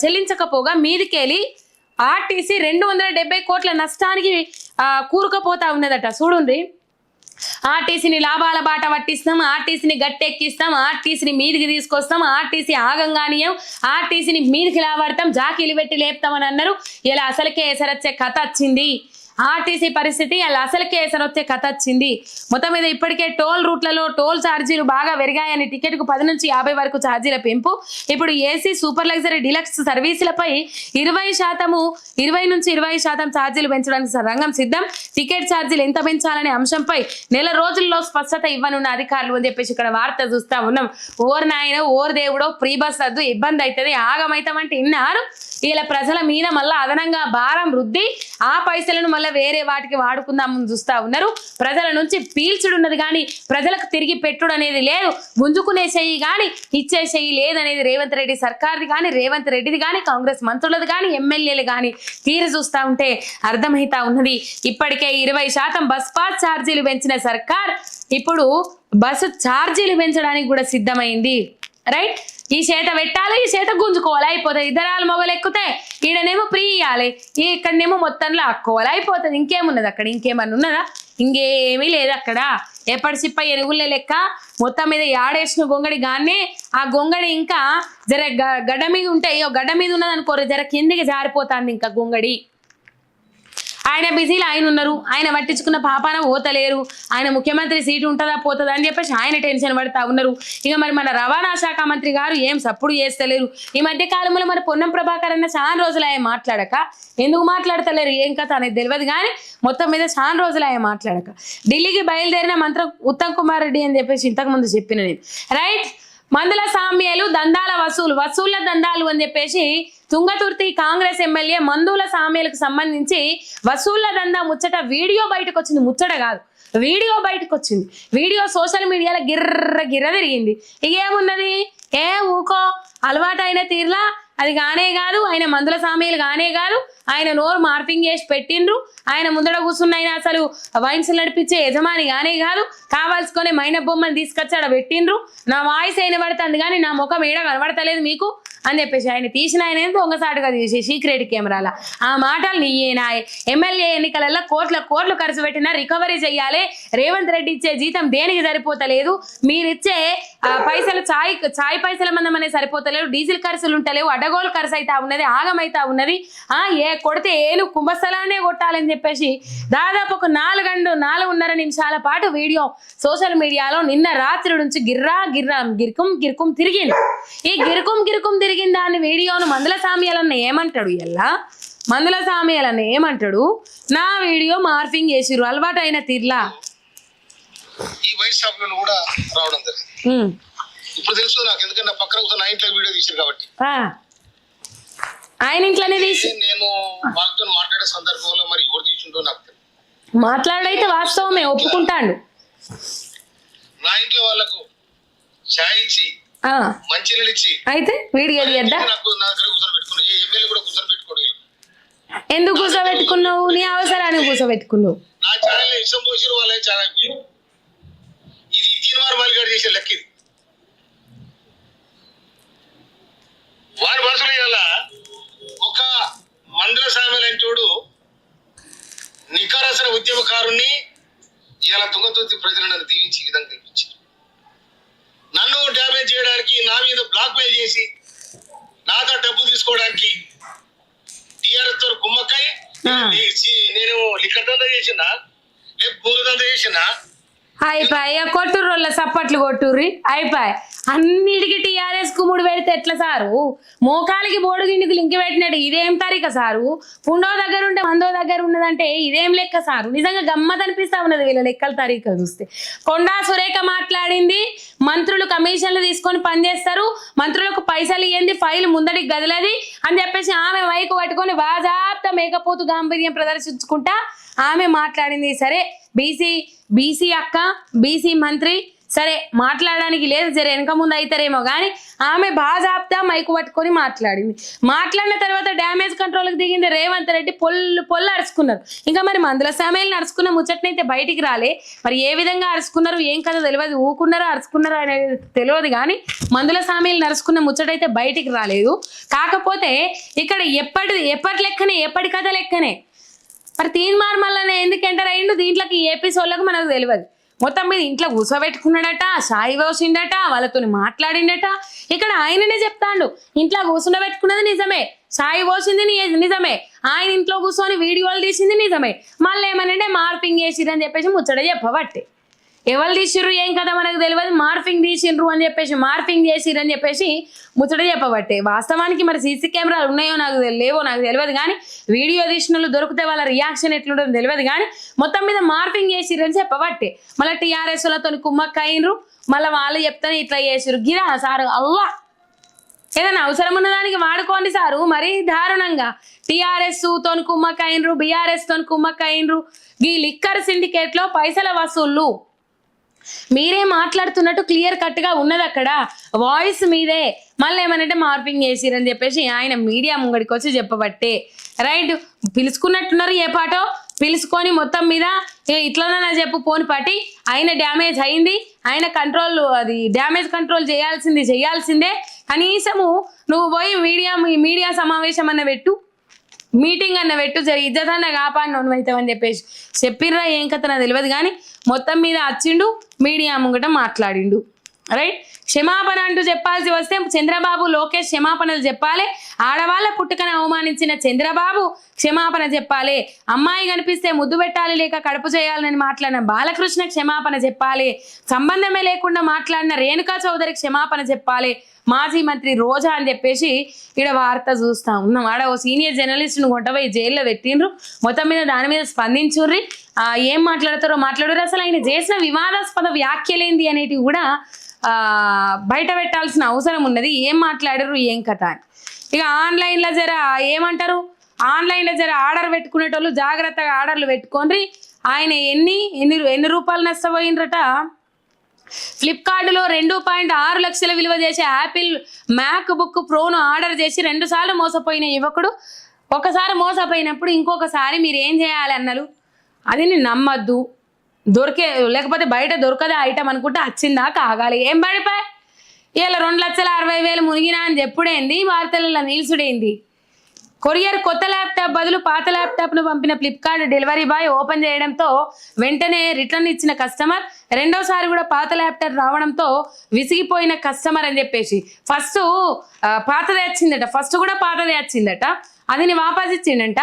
చెల్లించకపోగా మీదికెళ్ళి ఆర్టీసీ 270 కోట్ల నష్టానికి కూరుకుపోతా ఉన్నదట. చూడండి, ఆర్టీసీని లాభాల బాట పట్టిస్తాం, ఆర్టీసీని గట్టెక్కిస్తాం, ఆర్టీసీని మీదికి తీసుకొస్తాం, ఆర్టీసీ ఆగంగానీయం, ఆర్టీసీని మీదికి లావాడతాం, జాకీలు పెట్టి లేపుతామని అన్నారు. ఇలా అసలుకే ఎసరొచ్చే కథ వచ్చింది. ఆర్టీసీ పరిస్థితి అలా అసలుకే ఎసరొచ్చే కథ వచ్చింది. మొత్తం మీద ఇప్పటికే టోల్ రూట్లలో టోల్ ఛార్జీలు బాగా పెరిగాయని టికెట్కు 10 నుంచి 50 వరకు ఛార్జీల పెంపు. ఇప్పుడు ఏసీ సూపర్ లగ్జరీ డిలక్స్ సర్వీసులపై 20 నుంచి 20% ఛార్జీలు పెంచడానికి రంగం సిద్ధం. టికెట్ ఛార్జీలు ఎంత పెంచాలనే అంశంపై నెల రోజుల్లో స్పష్టత ఇవ్వనున్న అధికారులు అని చెప్పేసి ఇక్కడ వార్త చూస్తా ఉన్నాం. ఓర్ నాయన ఓర్ దేవుడో ఫ్రీ బస్ వద్దు, ఇబ్బంది అవుతుంది, ఆగమైతామంటే ఇన్నారు. ఇలా ప్రజల మీద మళ్ళీ అదనంగా భారం రుద్ది ఆ పైసలను మళ్ళీ వేరే వాటికి వాడుకుందామని చూస్తా ఉన్నారు. ప్రజల నుంచి పీల్చుడున్నది కానీ ప్రజలకు తిరిగి పెట్టుడు అనేది లేదు. గుంజుకునే చెయ్యి కానీ ఇచ్చే చెయ్యి లేదనేది రేవంత్ రెడ్డి సర్కార్ది కానీ, రేవంత్ రెడ్డిది కానీ, కాంగ్రెస్ మంత్రులది కానీ, ఎమ్మెల్యేలు కానీ తీరు చూస్తా ఉంటే అర్థమైతా ఉన్నది. ఇప్పటికే 20% బస్ పాస్ ఛార్జీలు పెంచిన సర్కార్ ఇప్పుడు బస్సు ఛార్జీలు పెంచడానికి కూడా సిద్ధమైంది. రైట్, ఈ చేత పెట్టాలి, ఈ చేత గుంజుకోవాలి, అయిపోతుంది. ఇద్దరాలు మొగలు ఎక్కుతే ఈడనేమో ఫ్రీ ఇవ్వాలి, ఇక్కడనేమో మొత్తంలో అక్కోవాలి, అయిపోతుంది. ఇంకేమున్నది అక్కడ? ఇంకేమన్నా ఉన్నదా? ఇంకేమీ లేదు అక్కడ. ఎప్పటి సిప్ప ఎరుగుళ్ళ లెక్క మొత్తం మీద ఆడేసిన గొంగడి గానే ఆ గొంగడి ఇంకా జర గడ్డ మీద ఉంటాయి, గడ్డ మీద ఉన్నది అనుకోరు, జర కిందికి జారిపోతుంది ఇంకా గొంగడి. ఆయన బిజీలో ఆయన ఉన్నారు, ఆయన పట్టించుకున్న పాపాన పోతలేరు. ఆయన ముఖ్యమంత్రి సీటు ఉంటుందా పోతుందా అని చెప్పేసి ఆయన టెన్షన్ పడతా ఉన్నారు. ఇక మరి మన రవాణా శాఖ మంత్రి గారు ఏం సప్పుడు చేస్తలేరు. ఈ మధ్య కాలంలో మరి పొన్నం ప్రభాకర్ అన్న చాలా రోజులు ఆయన మాట్లాడక, ఎందుకు మాట్లాడతలేరు ఏం కథ అనేది తెలియదు కానీ మొత్తం మీద చాలా రోజులు ఆయన మాట్లాడక ఢిల్లీకి బయలుదేరిన మంత్రి ఉత్తమ్ కుమార్ రెడ్డి అని చెప్పేసి ఇంతకుముందు చెప్పిన నేను. రైట్, మందుల సామ్యాలు దందాల వసూళ్ల దందాలు అని చెప్పేసి తుంగతుర్తి కాంగ్రెస్ ఎమ్మెల్యే మందుల సామ్యాలకు సంబంధించి వసూళ్ల దందా ముచ్చట వీడియో బయటకు వచ్చింది. ముచ్చట కాదు, వీడియో బయటకు వచ్చింది. వీడియో సోషల్ మీడియాలో గిర్ర తిరిగింది. ఇక ఏమున్నది, ఊకో అలవాటు అయిన తీరులా అది కానే కాదు, ఆయన మందుల సామ్యాలు కానే కాదు, ఆయన నోరు మార్పింగ్ చేసి పెట్టిండ్రు. ఆయన ముందడ కూర్చున్న ఆయన అసలు వైన్స్ నడిపించే యజమాని కానే కాదు, కావాల్సుకొని మైన బొమ్మను తీసుకొచ్చి ఆడ పెట్టిండ్రు. నా వాయిస్ అయిన పడుతుంది కానీ నా ముఖం ఏడ కనబడతలేదు మీకు అని చెప్పేసి ఆయన తీసిన ఆయన దొంగసాటుగా తీసి సీక్రెట్ కెమెరాల ఆ మాటలు నీయేనా. ఎమ్మెల్యే ఎన్నికలలో కోట్లు ఖర్చు పెట్టినా రికవరీ చెయ్యాలి. రేవంత్ రెడ్డి ఇచ్చే జీతం దేనికి సరిపోతలేదు, మీరిచ్చే పైసలు చాయ్ పైసల మందం అనేది సరిపోతలేవు, డీజిల్ ఖర్చులు ఉంటలేవు, అడ్డగోలు ఖర్చు అవుతా ఉన్నది, ఆగమైతా ఉన్నది. కొడితే ఏలు కుంభస్థలానే కొట్టాలని చెప్పేసి దాదాపు ఒక 4.5 నిమిషాల పాటు వీడియో సోషల్ మీడియాలో నిన్న రాత్రి నుంచి గిర్కుం తిరిగింది. ఈ గిర్కుం తిరిగిన దాన్ని వీడియోను మందుల సామ్యాలన్న ఏమంటాడు, మందుల సామ్యాలన్న ఏమంటాడు, నా వీడియో మార్ఫింగ్ చేసిర్రు అలవాటు అయిన తీర్లా. ఈ వైట్ షాప్ లో కూడా రావడం జరిగింది. ఇప్పుడు తెలుసు నాకు, ఎందుకంటే పక్కన నా ఇంట్లో వీడియో తీసారు కాబట్టి. ఆయన ఇంట్లోనే తీసి నేను వాళ్ళతో మాట్లాడే సందర్భంలో మరి ఎవరు తీసుంటో నాకు తెలియదు. మాట్లాడైతే వాస్తవమే, ఒప్పుకుంటాడు. నా ఇంట్లో వాళ్ళకు చాయ్ ఇచ్చి మంచినీళ్ళు ఇచ్చి అయితే వీడియో తీయద్దా? నాకు నా దగ్గర కూర్చోబెట్టుకున్నాను. ఏ ఎమ్మెల్యే కూడా కూర్చోబెట్టుకోడు. ఎందుకు కూర్చోబెట్టుకున్నావు? నీ అవసరాన్ని కూర్చోబెట్టుకున్నావు. నా ఛానల్ ఇష్టం పోసిరు, వాళ్ళే చాలా అయిపోయింది. ఇది తీర్మార్ మాలిగాడు చేసే లెక్క. ఇది వారి మనసులో ఇలా ఒక మందుల సామెలంటోడు నికారసన ఉద్యమకారుణ్ణి ఇలా తుంగతుర్తి ప్రజలను నన్ను దీవించి ఈ విధంగా తెప్పించారు. నన్ను డ్యామేజ్ చేయడానికి, నా మీద బ్లాక్ మెయిల్ చేసి నాతో డబ్బు తీసుకోవడానికి టీఆర్ఎస్ తో కుమ్మక్కై నేను లిక్కర్ దందా చేసినా, పూల దందా చేసినా. అయిపోయి కొట్టుర్రోళ్ళ సప్పట్లు కొట్టుర్రి అయిపోయి. అన్నిటికీ టీఆర్ఎస్ కుమ్ముడు పెడితే ఎట్లా సారు? మోకాలికి బోడు గిండికి లింకి పెట్టినట్టు ఇదేం తరిక సారు? పుండో దగ్గర ఉంటే మందో దగ్గర ఉన్నదంటే ఇదేం లెక్క సారు? నిజంగా గమ్మత్ అనిపిస్తా ఉన్నది వీళ్ళ లెక్కల తరీక చూస్తే. కొండా సురేఖ మాట్లాడింది, మంత్రులు కమిషన్లు తీసుకొని పనిచేస్తారు, మంత్రులకు పైసలు ఇయ్యండి, ఫైల్ ముందడికి గదిలది అని చెప్పేసి ఆమె మైకు పట్టుకొని బాజాప్త మేకపోతు గాంభీర్యం ప్రదర్శించుకుంటా ఆమె మాట్లాడింది. సరే, బీసీ అక్క, బీసీ మంత్రి, సరే మాట్లాడడానికి లేదు, జర వెనక ముందు అవుతారేమో కానీ ఆమె బాజాప్తా మైకు పట్టుకొని మాట్లాడింది. మాట్లాడిన తర్వాత డ్యామేజ్ కంట్రోల్కి దిగింది రేవంత్ రెడ్డి. పొల్లు అరుచుకున్నారు. ఇంకా మరి మందుల సామ్యాలను అరుచుకున్న ముచ్చటనైతే బయటికి రాలే. మరి ఏ విధంగా అరుచుకున్నారు ఏం కదా తెలియదు, ఊకున్నారో అరుచుకున్నారో అనేది తెలియదు కానీ మందుల సామ్యాలను అరుచుకున్న ముచ్చటైతే బయటికి రాలేదు. కాకపోతే ఇక్కడ ఎప్పటి లెక్కనే, ఎప్పటి కథ లెక్కనే. మరి తీన్మార్ మల్లనే ఎందుకు ఎంటర్ అయ్యిండు దీంట్లోకి ఏపీ సోళ్ళకు మనకు తెలియదు. మొత్తం మీద ఇంట్లో కూర్చోబెట్టుకున్నాడట, సాయి పోసిండట, వాళ్ళతో మాట్లాడిండట. ఇక్కడ ఆయననే చెప్తాండు, ఇంట్లో కూర్చుండబెట్టుకున్నది నిజమే, సాయి పోసింది నిజమే, ఆయన ఇంట్లో కూర్చొని వీడియోలు తీసింది నిజమే, మళ్ళీ ఏమనంటే మార్పింగ్ చేసిరని చెప్పేసి ముచ్చట చెప్పబట్టే. ఎవరు తీసిర్రు ఏం కదా మనకు తెలియదు, మార్ఫింగ్ తీసిండ్రు అని చెప్పేసి మార్ఫింగ్ చేసిర్రు అని చెప్పేసి ముచ్చట చెప్పబట్టే. వాస్తవానికి మరి సీసీ కెమెరాలు ఉన్నాయో లేవో నాకు తెలియదు, కానీ వీడియో తీసిన వాళ్ళు దొరికితే వాళ్ళ రియాక్షన్ ఎట్లుంటుందో తెలియదు, కానీ మొత్తం మీద మార్ఫింగ్ చేసిర్రు అని చెప్పబట్టే. మళ్ళీ టీఆర్ఎస్లతో కుమ్మక్క అయినరు, మళ్ళీ వాళ్ళు చెప్తానే ఇట్లా చేసిర్రు. గిరా సారు అవ్వా ఏదైనా అవసరం ఉన్న దానికి వాడుకోండి సారు, మరీ దారుణంగా టీఆర్ఎస్ తోని కుమ్మక్క అయినరు, బీఆర్ఎస్ తోని కుమ్మక్క అయినరు. ఈ లిక్కర్ సిండికేట్ లో పైసల వసూళ్ళు మీరే మాట్లాడుతున్నట్టు క్లియర్ కట్ గా ఉన్నది, అక్కడ వాయిస్ మీదే. మళ్ళీ ఏమనంటే మార్పింగ్ చేసిరని చెప్పేసి ఆయన మీడియా ముంగడికి వచ్చి చెప్పబట్టే. రైట్, పిలుచుకున్నట్టున్నారు ఏ పాటో పిలుచుకొని మొత్తం మీద ఇట్లనే చెప్పు పోని పాటి ఆయన డ్యామేజ్ అయింది, ఆయన కంట్రోల్ అది డ్యామేజ్ కంట్రోల్ చేయాల్సిందే. కనీసము నువ్వు పోయి మీడియా సమావేశం అన్న పెట్టు, మీటింగ్ అన్న పెట్టు, జరి ఇజ్జతన్న కాపాడిన అవుతామని చెప్పేసి చెప్పిర్రా ఏం కథ నాకు తెలియదు, కానీ మొత్తం మీద వచ్చిండు మీడియా ముంగట మాట్లాడిండు. రైట్, క్షమాపణ అంటూ చెప్పాల్సి వస్తే చంద్రబాబు లోకేష్ క్షమాపణలు చెప్పాలి. ఆడవాళ్ళ పుట్టుకను అవమానించిన చంద్రబాబు క్షమాపణ చెప్పాలి. అమ్మాయి కనిపిస్తే ముద్దు పెట్టాలి లేక కడుపు చేయాలని మాట్లాడిన బాలకృష్ణ క్షమాపణ చెప్పాలి. సంబంధమే లేకుండా మాట్లాడిన రేణుకా చౌదరి క్షమాపణ చెప్పాలి. మాజీ మంత్రి రోజా అని చెప్పేసి ఇక్కడ వార్త చూస్తా ఉన్నాం. ఆడ ఓ సీనియర్ జర్నలిస్ట్ను కొంటపోయి జైల్లో పెట్టిండ్రు. మొత్తం మీద దాని మీద స్పందించుర్రి. ఏం మాట్లాడతారో మాట్లాడరు. అసలు ఆయన చేసిన వివాదాస్పద వ్యాఖ్యలేంది అనేటివి కూడా బయట పెట్టాల్సిన అవసరం ఉన్నది. ఏం మాట్లాడరు ఏం కథ అని. ఇక ఆన్లైన్లో ఏమంటారు, ఆన్లైన్లో ఆర్డర్ పెట్టుకునేటోళ్ళు జాగ్రత్తగా ఆర్డర్లు పెట్టుకోండి. ఆయన ఎన్ని రూపాయలు నష్టపోయినరట. ఫ్లిప్కార్ట్లో 2.6 లక్షల విలువ చేసే యాపిల్ మ్యాక్ బుక్ ప్రోను ఆర్డర్ చేసి 2 సార్లు మోసపోయిన యువకుడు. ఒకసారి మోసపోయినప్పుడు ఇంకొకసారి మీరు ఏం చేయాలి అన్నలు, అది నేను నమ్మద్దు, లేకపోతే బయట దొరకదే ఐటమ్ అనుకుంటే వచ్చిందా కాగాలి. ఏం పడిపోయి ఇలా 2,60,000 మునిగినా అని చెప్పుడేంది, వార్తలలో నిల్చుడేంది. కొరియర్ కొత్త ల్యాప్టాప్ బదులు పాత ల్యాప్టాప్ను పంపిన ఫ్లిప్కార్ట్ డెలివరీ బాయ్ ఓపెన్ చేయడంతో వెంటనే రిటర్న్ ఇచ్చిన కస్టమర్. రెండోసారి కూడా పాత ల్యాప్టాప్ రావడంతో విసిగిపోయిన కస్టమర్ అని చెప్పేసి ఫస్ట్ పాతదే వచ్చిందట. అది నీ వాపస్ ఇచ్చిండంట.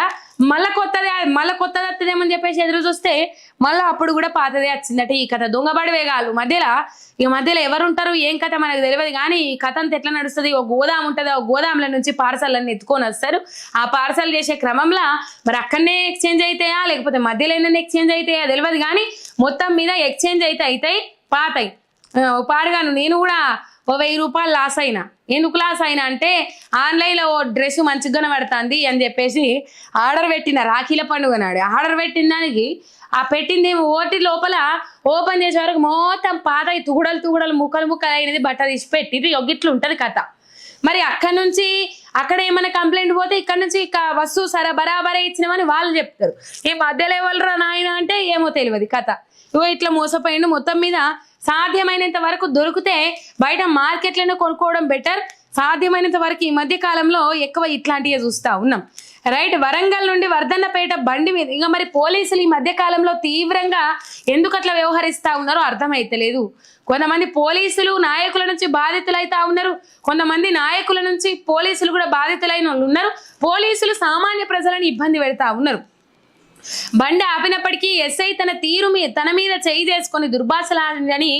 మళ్ళీ కొత్తది వస్తుందేమని చెప్పేసి ఎదురు చూస్తే మళ్ళీ అప్పుడు కూడా పాతదే వచ్చిందట. ఈ కథ దొంగబడి వేగాలు మధ్యలో ఎవరుంటారు ఏం కథ మనకు తెలియదు, కానీ ఈ కథ అంతా ఎట్లా నడుస్తుంది. ఒక గోదాం ఉంటుంది, ఆ గోదాంల నుంచి పార్సల్ ఎత్తుకొని వస్తారు. ఆ పార్సల్ చేసే క్రమంలో మరి అక్కడనే ఎక్స్చేంజ్ అవుతాయా లేకపోతే మధ్యలో ఏమైనా ఎక్స్చేంజ్ అవుతాయా తెలియదు, కానీ మొత్తం మీద ఎక్స్చేంజ్ అవుతాయి పాతాయి. పాడుగాను నేను కూడా ఓ 1,000 రూపాయలు లాస్ అయినా. ఎందుకు లాస్ అయినా అంటే ఆన్లైన్లో ఓ డ్రెస్ మంచిగానే పడుతుంది అని చెప్పేసి ఆర్డర్ పెట్టిన రాఖీల పండుగ నాడు. ఆర్డర్ పెట్టిన దానికి ఆ పెట్టింది ఓటి లోపల ఓపెన్ చేసే వరకు మొత్తం పాత తుగుడలు ముక్కలు అయినది బట్ట తీసి పెట్టి ఇట్లా ఉంటుంది కథ. మరి అక్కడ ఏమైనా కంప్లైంట్ పోతే ఇక్కడ నుంచి వస్తువు బరాబరే ఇచ్చినామని వాళ్ళు చెప్తారు. ఈ మధ్యలో ఎవరురా నాయన అంటే ఏమో తెలియదు కథ. ఇట్లా మోసపోయిండు. మొత్తం మీద సాధ్యమైనంత వరకు దొరికితే బయట మార్కెట్లను కొనుక్కోవడం బెటర్. సాధ్యమైనంత వరకు ఈ మధ్య కాలంలో ఎక్కువ ఇట్లాంటివి చూస్తూ ఉన్నాం. రైట్, వరంగల్ నుండి వర్ధన్నపేట బండి మీద ఇక మరి పోలీసులు ఈ మధ్య కాలంలో తీవ్రంగా ఎందుకు అట్లా వ్యవహరిస్తూ ఉన్నారో అర్థమైతలేదు. కొంతమంది పోలీసులు నాయకుల నుంచి బాధితులైతా ఉన్నారు, కొంతమంది నాయకుల నుంచి పోలీసులు కూడా బాధితులైన వాళ్ళు ఉన్నారు. పోలీసులు సామాన్య ప్రజలను ఇబ్బంది పెడతా ఉన్నారు. బండి ఆపినప్పటికీ ఎస్ఐ తన మీద చేయి చేసుకొని దుర్భాషలాడని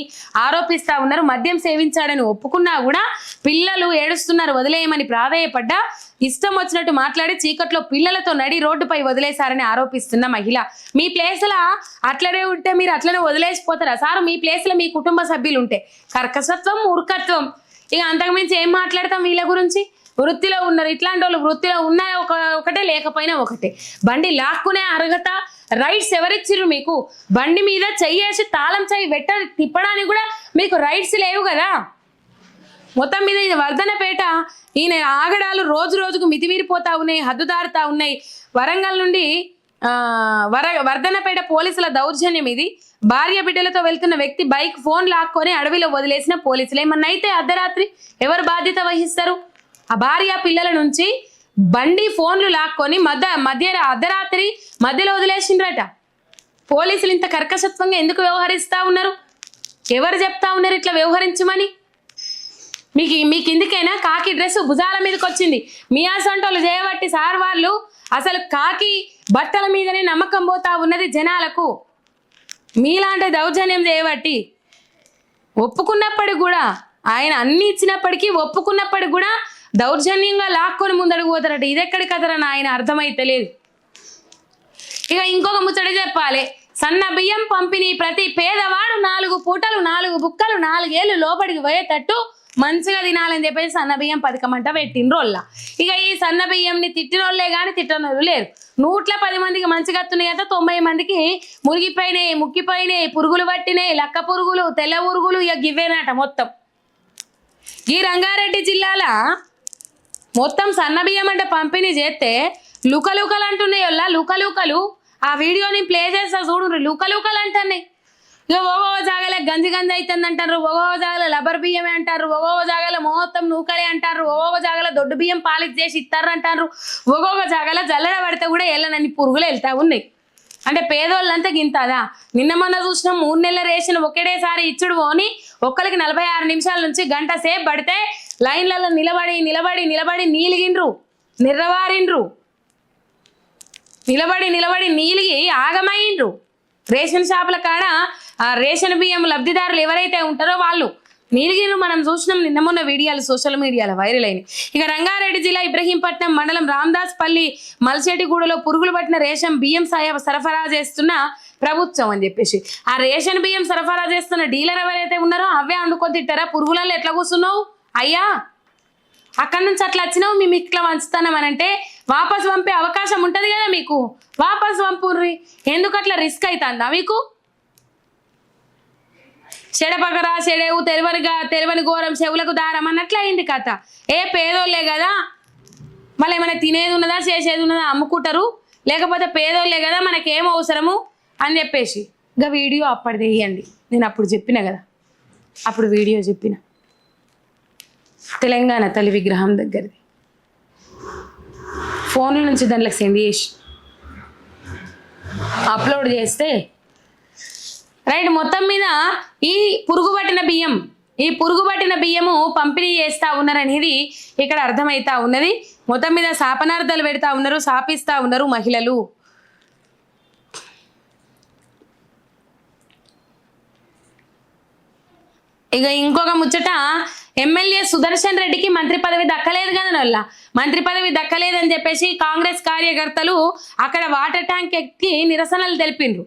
ఆరోపిస్తా ఉన్నారు. మద్యం సేవించాడని ఒప్పుకున్నా కూడా పిల్లలు ఏడుస్తున్నారు, వదిలేయమని ప్రాధేయపడ్డా ఇష్టం వచ్చినట్టు మాట్లాడి చీకట్లో పిల్లలతో నడి రోడ్డుపై వదిలేశారని ఆరోపిస్తున్న మహిళ. మీ ప్లేస్లో అట్లనే ఉంటే మీరు అట్లనే వదిలేసిపోతారా సార్? మీ ప్లేస్లో మీ కుటుంబ సభ్యులు ఉంటే కర్కశత్వం, మూర్ఖత్వం, ఇక అంతకుమించి ఏం మాట్లాడతాం వీళ్ళ గురించి? వృత్తిలో ఉన్నారు ఇట్లాంటి వాళ్ళు, వృత్తిలో ఉన్న ఒకటే లేకపోయినా ఒకటే. బండి లాక్కునే అర్హత రైట్స్ ఎవరిచ్చిర్రు మీకు? బండి మీద చెయ్యేసి తాళం చెయ్యి తిప్పడానికి కూడా మీకు రైట్స్ లేవు కదా. మొత్తం మీద ఇది వర్ధనపేట ఈయన ఆగడాలు రోజు రోజుకు మితిమీరిపోతా ఉన్నాయి, హద్దుదారుతా ఉన్నాయి. వరంగల్ నుండి వర్ధనపేట పోలీసుల దౌర్జన్యం ఇది. భార్య బిడ్డలతో వెళ్తున్న వ్యక్తి బైక్ ఫోన్ లాక్కొని అడవిలో వదిలేసిన పోలీసులు. ఏమన్నా అయితే అర్ధరాత్రి ఎవరు బాధ్యత వహిస్తారు? ఆ భార్య పిల్లల నుంచి బండి ఫోన్లు లాక్కొని అర్ధరాత్రి మధ్యలో వదిలేసిండ్రట. పోలీసులు ఇంత కర్కశత్వంగా ఎందుకు వ్యవహరిస్తూ ఉన్నారు? ఎవరు చెప్తా ఉన్నారు ఇట్లా వ్యవహరించమని? మీకు ఇందుకైనా కాకి డ్రెస్ భుజాల మీదకి వచ్చింది. మీ అసంటోళ్ళు చేయబట్టి సార్ వాళ్ళు అసలు కాకి బట్టల మీదనే నమ్మకం పోతా ఉన్నది జనాలకు. మీలాంటి దౌర్జన్యం చేయబట్టి ఒప్పుకున్నప్పటికి కూడా, ఆయన అన్ని ఇచ్చినప్పటికీ ఒప్పుకున్నప్పటికి కూడా దౌర్జన్యంగా లాక్కొని ముందడుగు పోతారట. ఇదెక్కడి కదరని ఆయన అర్థమైతే లేదు. ఇక ఇంకొక ముచ్చట చెప్పాలి. సన్న బియ్యం పంపిణీ ప్రతి పేదవాడు 4 పూటలు 4 బుక్కలు 4 ఏళ్ళు లోపలికి పోయేటట్టు మంచిగా తినాలని చెప్పేసి సన్న బియ్యం పథకం అంట పెట్టినరోళ్ళ. ఇక ఈ సన్న బియ్యంని తిట్టినోళ్ళే కానీ తిట్టనోళ్ళు లేరు. 110 మందికి మంచిగా వస్తున్నాయి కదా, 90 మందికి మురిగిపోయినాయి, ముక్కిపోయినాయి, పురుగులు పట్టినాయి, లక్క పురుగులు, తెల్ల పురుగులు, ఇక గివ్వేనట మొత్తం. ఈ రంగారెడ్డి జిల్లాల మొత్తం సన్న బియ్యం అంటే పంపిణీ చేస్తే లుకలుకలు అంటున్నాయి. లుకలుకలు ఆ వీడియోని ప్లే చేస్తా చూడు. లుకలుకలు అంటున్నాయి. ఇక ఒగో జాగాలో గంజి అవుతుంది అంటారు, ఒగో జాగాలో లబ్బర్ బియ్యమే అంటారు, ఒగో జాగాలో మొత్తం నూకలే అంటారు, ఒగో జాగాలో దొడ్డు బియ్యం పాలిష్ చేసి ఇస్తారు అంటారు, ఒగొక జాగాలో జల్లడ పడితే కూడా ఎల్లనన్ని పురుగులు వెళ్తా ఉన్నాయి. అంటే పేదోళ్ళంతా గింతదా? నిన్న మొన్న చూసినాం 3 నెలల రేషన్ ఒకటేసారి ఇచ్చుడు పోని ఒక్కరికి 46 నిమిషాల నుంచి గంట సేపు పడితే లైన్లలో నిలబడి నిలబడి నిలబడి నీలిగిండ్రు, నిర్రవారిండ్రు, నిలబడి నీలిగి ఆగమైండ్రు. రేషన్ షాపుల కాడ ఆ రేషన్ బియ్యం లబ్ధిదారులు ఎవరైతే ఉంటారో వాళ్ళు నీలిగిరు. మనం చూసినాం నిన్న మొన్న వీడియోలు సోషల్ మీడియాలో వైరల్ అయినాయి. ఇక రంగారెడ్డి జిల్లా ఇబ్రహీంపట్నం మండలం రామదాస్పల్లి మల్సేటిగూడలో పురుగులు పట్టిన రేషన్ బియ్యం సరఫరా చేస్తున్న ప్రభుత్వం అని చెప్పేసి ఆ రేషన్ బియ్యం సరఫరా చేస్తున్న డీలర్ ఎవరైతే ఉన్నారో అవే వండుకొని తిట్టారా? పురుగులలో ఎట్లా కూర్చున్నావు అయ్యా? అక్కడి నుంచి అట్లా వచ్చినావు, మేము ఇట్లా వంచుతామని అంటే వాపసు పంపే అవకాశం ఉంటుంది కదా మీకు. వాపసు పంపుర్రి. ఎందుకు అట్లా రిస్క్ అవుతుందా మీకు? చెడపకరా చెడేవు తెలివని ఘోరం చెవులకు దారం అన్నట్లు అయింది కథ. పేదోళ్ళే కదా, మళ్ళీ ఏమైనా తినేది ఉన్నదా చేసేది ఉన్నదా అమ్ముకుంటారు, లేకపోతే పేదోళ్ళే కదా మనకేం అవసరము అని చెప్పేసి ఇంకా వీడియో అప్పటి వేయండి. నేను అప్పుడు చెప్పిన కదా, అప్పుడు వీడియో చెప్పిన తెలంగాణ తల్లి విగ్రహం దగ్గరది ఫోన్ల నుంచి దాంట్లో సెండ్ చేసి అప్లోడ్ చేస్తే రైట్. మొత్తం మీద ఈ పురుగు పట్టిన బియ్యము పంపిణీ చేస్తూ ఉన్నారనేది ఇక్కడ అర్థమవుతా ఉన్నది. మొత్తం మీద శాపనార్థాలు పెడతా ఉన్నారు, శాపిస్తూ ఉన్నారు మహిళలు. ఇక ఇంకొక ముచ్చట, ఎమ్మెల్యే సుదర్శన్ రెడ్డికి మంత్రి పదవి దక్కలేదు కదా వల్ల. మంత్రి పదవి దక్కలేదని చెప్పేసి కాంగ్రెస్ కార్యకర్తలు అక్కడ వాటర్ ట్యాంక్ ఎక్కి నిరసనలు తెలిపిండ్రు.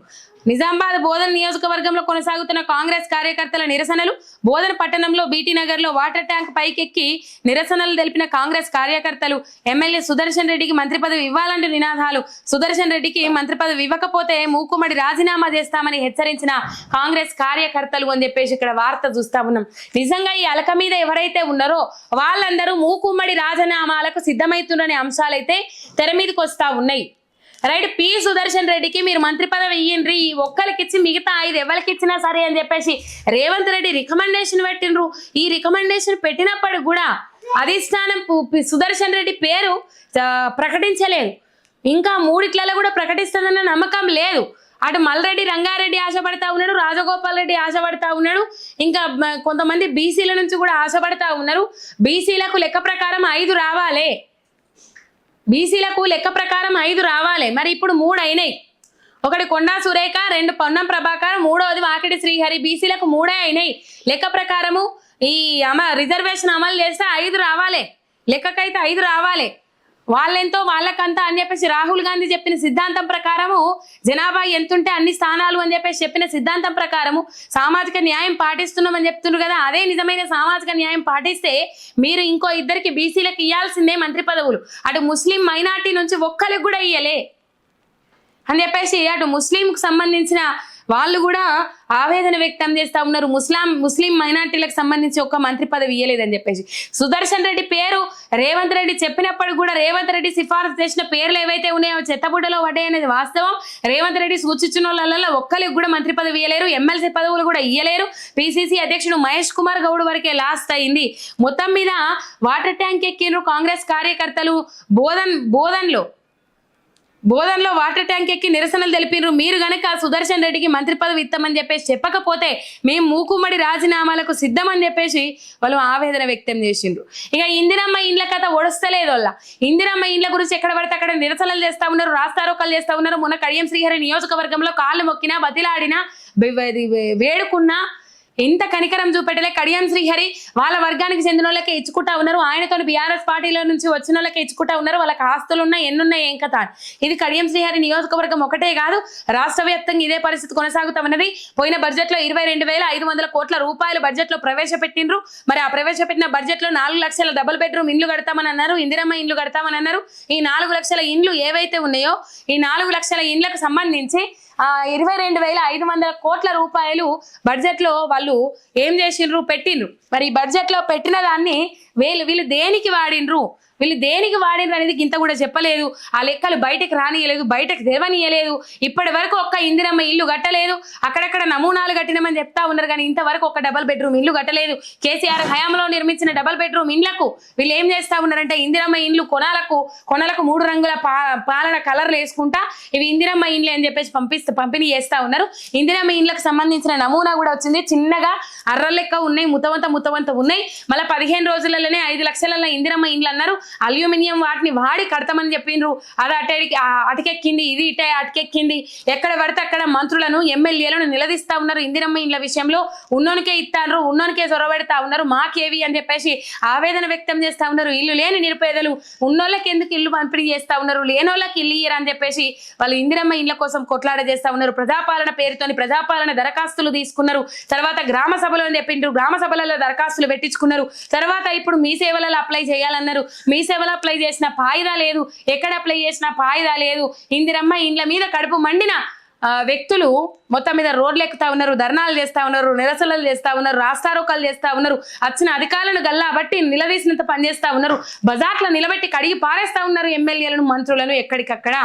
నిజామాబాద్ బోధన నియోజకవర్గంలో కొనసాగుతున్న కాంగ్రెస్ కార్యకర్తల నిరసనలు. బోధన పట్టణంలో బీటీ నగర్లో వాటర్ ట్యాంక్ పైకెక్కి నిరసనలు తెలిపిన కాంగ్రెస్ కార్యకర్తలు ఎమ్మెల్యే సుదర్శన్ రెడ్డికి మంత్రి పదవి ఇవ్వాలంటూ నినాదాలు. సుదర్శన్ రెడ్డికి మంత్రి పదవి ఇవ్వకపోతే మూకుమ్మడి రాజీనామా చేస్తామని హెచ్చరించిన కాంగ్రెస్ కార్యకర్తలు అని చెప్పేసి ఇక్కడ వార్త చూస్తా ఉన్నాం. నిజంగా ఈ అలక మీద ఎవరైతే ఉన్నారో వాళ్ళందరూ మూకుమ్మడి రాజీనామాలకు సిద్ధమవుతున్న అంశాలైతే తెర మీదకి వస్తా ఉన్నాయి. రైట్. పి సుదర్శన్ రెడ్డికి మీరు మంత్రి పదవి ఇయ్యండ్రి, ఈ ఒక్కరికి ఇచ్చి మిగతా 5 ఎవరికి ఇచ్చినా సరే అని చెప్పేసి రేవంత్ రెడ్డి రికమెండేషన్ పెట్టిండ్రు. ఈ రికమెండేషన్ పెట్టినప్పటికి కూడా అధిష్టానం సుదర్శన్ రెడ్డి పేరు ప్రకటించలేదు. ఇంకా 3 కూడా ప్రకటిస్తుందన్న నమ్మకం లేదు. అటు మల్రెడ్డి రంగారెడ్డి ఆశపడతా ఉన్నాడు, రాజగోపాల్ రెడ్డి ఆశపడతా ఉన్నాడు, ఇంకా కొంతమంది బీసీల నుంచి కూడా ఆశపడతా ఉన్నారు. బీసీలకు లెక్క ప్రకారం 5 రావాలి, బీసీలకు లెక్క ప్రకారం 5 రావాలి. మరి ఇప్పుడు 3 అయినాయి. ఒకటి కొండా సురేఖ, 2 పొన్నం ప్రభాకర్, 3వది వాకిటి శ్రీహరి. బీసీలకు 3 అయినాయి. లెక్క ప్రకారము ఈ రిజర్వేషన్ అమలు చేస్తే 5 రావాలి, లెక్కకైతే 5 రావాలి. వాళ్ళెంతో వాళ్ళకంతా అని చెప్పేసి రాహుల్ గాంధీ చెప్పిన సిద్ధాంతం ప్రకారము జనాభా ఎంతుంటే అన్ని స్థానాలు అని చెప్పేసి చెప్పిన సిద్ధాంతం ప్రకారము సామాజిక న్యాయం పాటిస్తున్నామని చెప్తున్నారు కదా. అదే నిజమైన సామాజిక న్యాయం పాటిస్తే మీరు ఇంకో 2కి బీసీలకు ఇవ్వాల్సిందే మంత్రి పదవులు. అటు ముస్లిం మైనార్టీ నుంచి ఒక్కరికి కూడా ఇయ్యలే అని చెప్పేసి అటు ముస్లింకు సంబంధించిన వాళ్ళు కూడా ఆవేదన వ్యక్తం చేస్తూ ఉన్నారు. ముస్లిం మైనార్టీలకు సంబంధించి ఒక్క మంత్రి పదవి ఇయ్యలేదని చెప్పేసి. సుదర్శన్ రెడ్డి పేరు రేవంత్ రెడ్డి చెప్పినప్పుడు కూడా రేవంత్ రెడ్డి సిఫారసు చేసిన పేర్లు ఏవైతే ఉన్నాయో చెత్తబుడ్డలో పడ్డాయి అనేది వాస్తవం. రేవంత్ రెడ్డి సూచించిన వాళ్ళలో ఒక్కరికి కూడా మంత్రి పదవి ఇయ్యలేరు, ఎమ్మెల్సీ పదవులు కూడా ఇయ్యలేరు. పిసిసి అధ్యక్షుడు మహేష్ కుమార్ గౌడ్ వరకే లాస్ట్ అయింది. మొత్తం మీద వాటర్ ట్యాంక్ ఎక్కిండ్రు కాంగ్రెస్ కార్యకర్తలు బోధన్లో. బోధనలో వాటర్ ట్యాంక్ ఎక్కి నిరసనలు తెలిపినారు. మీరు గనక సుదర్శన్ రెడ్డికి మంత్రి పదవి ఇస్తామని చెప్పేసి చెప్పకపోతే మేము మూకుమ్మడి రాజీనామాలకు సిద్ధమని చెప్పేసి వాళ్ళు ఆవేదన వ్యక్తం చేసిండ్రు. ఇక ఇందిరమ్మ ఇండ్ల కథ ఒడుస్తలేదు. వాళ్ళ ఇందిరమ్మ ఇండ్ల గురించి ఎక్కడ పడితే అక్కడ నిరసనలు చేస్తా ఉన్నారు, రాస్తారోకలు చేస్తా ఉన్నారు. మొన్న కడియం శ్రీహరి నియోజకవర్గంలో కాళ్ళు మొక్కినా, బతిలాడినా, వేడుకున్నా ఇంత కనికరం చూపెట్టలే. కడియం శ్రీహరి వాళ్ళ వర్గానికి చెందిన వాళ్ళకే ఇచ్చుకుంటా ఉన్నారు. ఆయనతో బీఆర్ఎస్ పార్టీలో నుంచి వచ్చిన వాళ్ళకే ఇచ్చుకుంటా ఉన్నారు. వాళ్ళకి ఆస్తులు ఉన్నాయి, ఎన్నున్నాయి, ఏం కథ. ఇది కడియం శ్రీహరి నియోజకవర్గం ఒకటే కాదు, రాష్ట్ర వ్యాప్తంగా ఇదే పరిస్థితి కొనసాగుతా ఉన్నది. పోయిన బడ్జెట్ లో 22,500 కోట్ల రూపాయలు బడ్జెట్ లో ప్రవేశపెట్టిండ్రు. మరి ఆ ప్రవేశపెట్టిన బడ్జెట్ లో 4 లక్షల డబుల్ బెడ్రూమ్ ఇండ్లు కడతామని అన్నారు, ఇందిరమ్మ ఇండ్లు కడతామని అన్నారు. ఈ 4 లక్షల ఇండ్లు ఏవైతే ఉన్నాయో ఈ 4 లక్షల ఇండ్లకు సంబంధించి 22,500 కోట్ల రూపాయలు బడ్జెట్ లో వాళ్ళు ఏం చేసిండ్రు, పెట్టిండ్రు. మరి ఈ బడ్జెట్ లో పెట్టిన దాన్ని వీళ్ళు దేనికి వాడిండ్రు అనేది ఇంత కూడా చెప్పలేదు. ఆ లెక్కలు బయటకు రానియలేదు, బయటకు తెరవనియలేదు. ఇప్పటి వరకు ఒక్క ఇందిరమ్మ ఇల్లు కట్టలేదు. అక్కడక్కడ నమూనాలు కట్టినామని చెప్తా ఉన్నారు, కానీ ఇంతవరకు ఒక డబల్ బెడ్రూమ్ ఇల్లు కట్టలేదు. కేసీఆర్ హయాంలో నిర్మించిన డబల్ బెడ్రూమ్ ఇండ్లకు వీళ్ళు ఏం చేస్తా ఉన్నారంటే ఇందిరమ్మ ఇండ్లు కొనలకు 3 రంగుల పాలన కలర్లు వేసుకుంటా ఇవి ఇందిరమ్మ ఇండ్లు అని చెప్పేసి పంపిణీ చేస్తా ఉన్నారు. ఇందిరమ్మ ఇండ్లకు సంబంధించిన నమూనా కూడా వచ్చింది. చిన్నగా అర్ర లెక్క ఉన్నాయి, ముతవంత ఉన్నాయి. మళ్ళీ 15 రోజులలోనే 5 లక్షల ఇందిరమ్మ ఇండ్లు అన్నారు. అల్యూమినియం వాటిని వాడి కడతామని చెప్పిండ్రు. అది అటకెక్కింది, ఇది ఇటే అటకెక్కింది. ఎక్కడ పడితే అక్కడ మంత్రులను, ఎమ్మెల్యేలను నిలదీస్తా ఉన్నారు. ఇందిరమ్మ ఇండ్ల విషయంలో ఉన్నోనికే ఇస్తారు, ఉన్నోనికే చొరబెడతా ఉన్నారు, మాకేవి అని చెప్పేసి ఆవేదన వ్యక్తం చేస్తా ఉన్నారు. ఇల్లు లేని నిరుపేదలు ఉన్నోళ్ళకి ఎందుకు ఇల్లు పంపిణీ చేస్తా ఉన్నారు, లేనోళ్ళకి ఇల్లు ఇయ్యరు అని చెప్పేసి వాళ్ళు ఇందిరమ్మ ఇండ్ల కోసం కొట్లాడ చేస్తా ఉన్నారు. ప్రజాపాలన పేరుతోని ప్రజాపాలన దరఖాస్తులు తీసుకున్నారు. తర్వాత గ్రామ సభలు అని చెప్పిండ్రు, గ్రామ సభలలో దరఖాస్తులు పెట్టించుకున్నారు. తర్వాత ఇప్పుడు మీ సేవలలో అప్లై చేయాలన్నారు. మీ సేవలో అప్లై చేసిన పాయిదా లేదు, ఎక్కడ అప్లై చేసిన పాయిదా లేదు. ఇందిరమ్మ ఇండ్ల మీద కడుపు మండిన వ్యక్తులు మొత్తం మీద రోడ్లు ఎక్కుతా ఉన్నారు, ధర్నాలు చేస్తా ఉన్నారు, నిరసనలు చేస్తా ఉన్నారు, రాస్తారోకాలు చేస్తా ఉన్నారు. వచ్చిన అధికారులను గల్లాబట్టి నిలదీసినంత పనిచేస్తా ఉన్నారు. బజార్లో నిలబెట్టి కడిగి పారేస్తా ఉన్నారు ఎమ్మెల్యేలను, మంత్రులను ఎక్కడికక్కడ.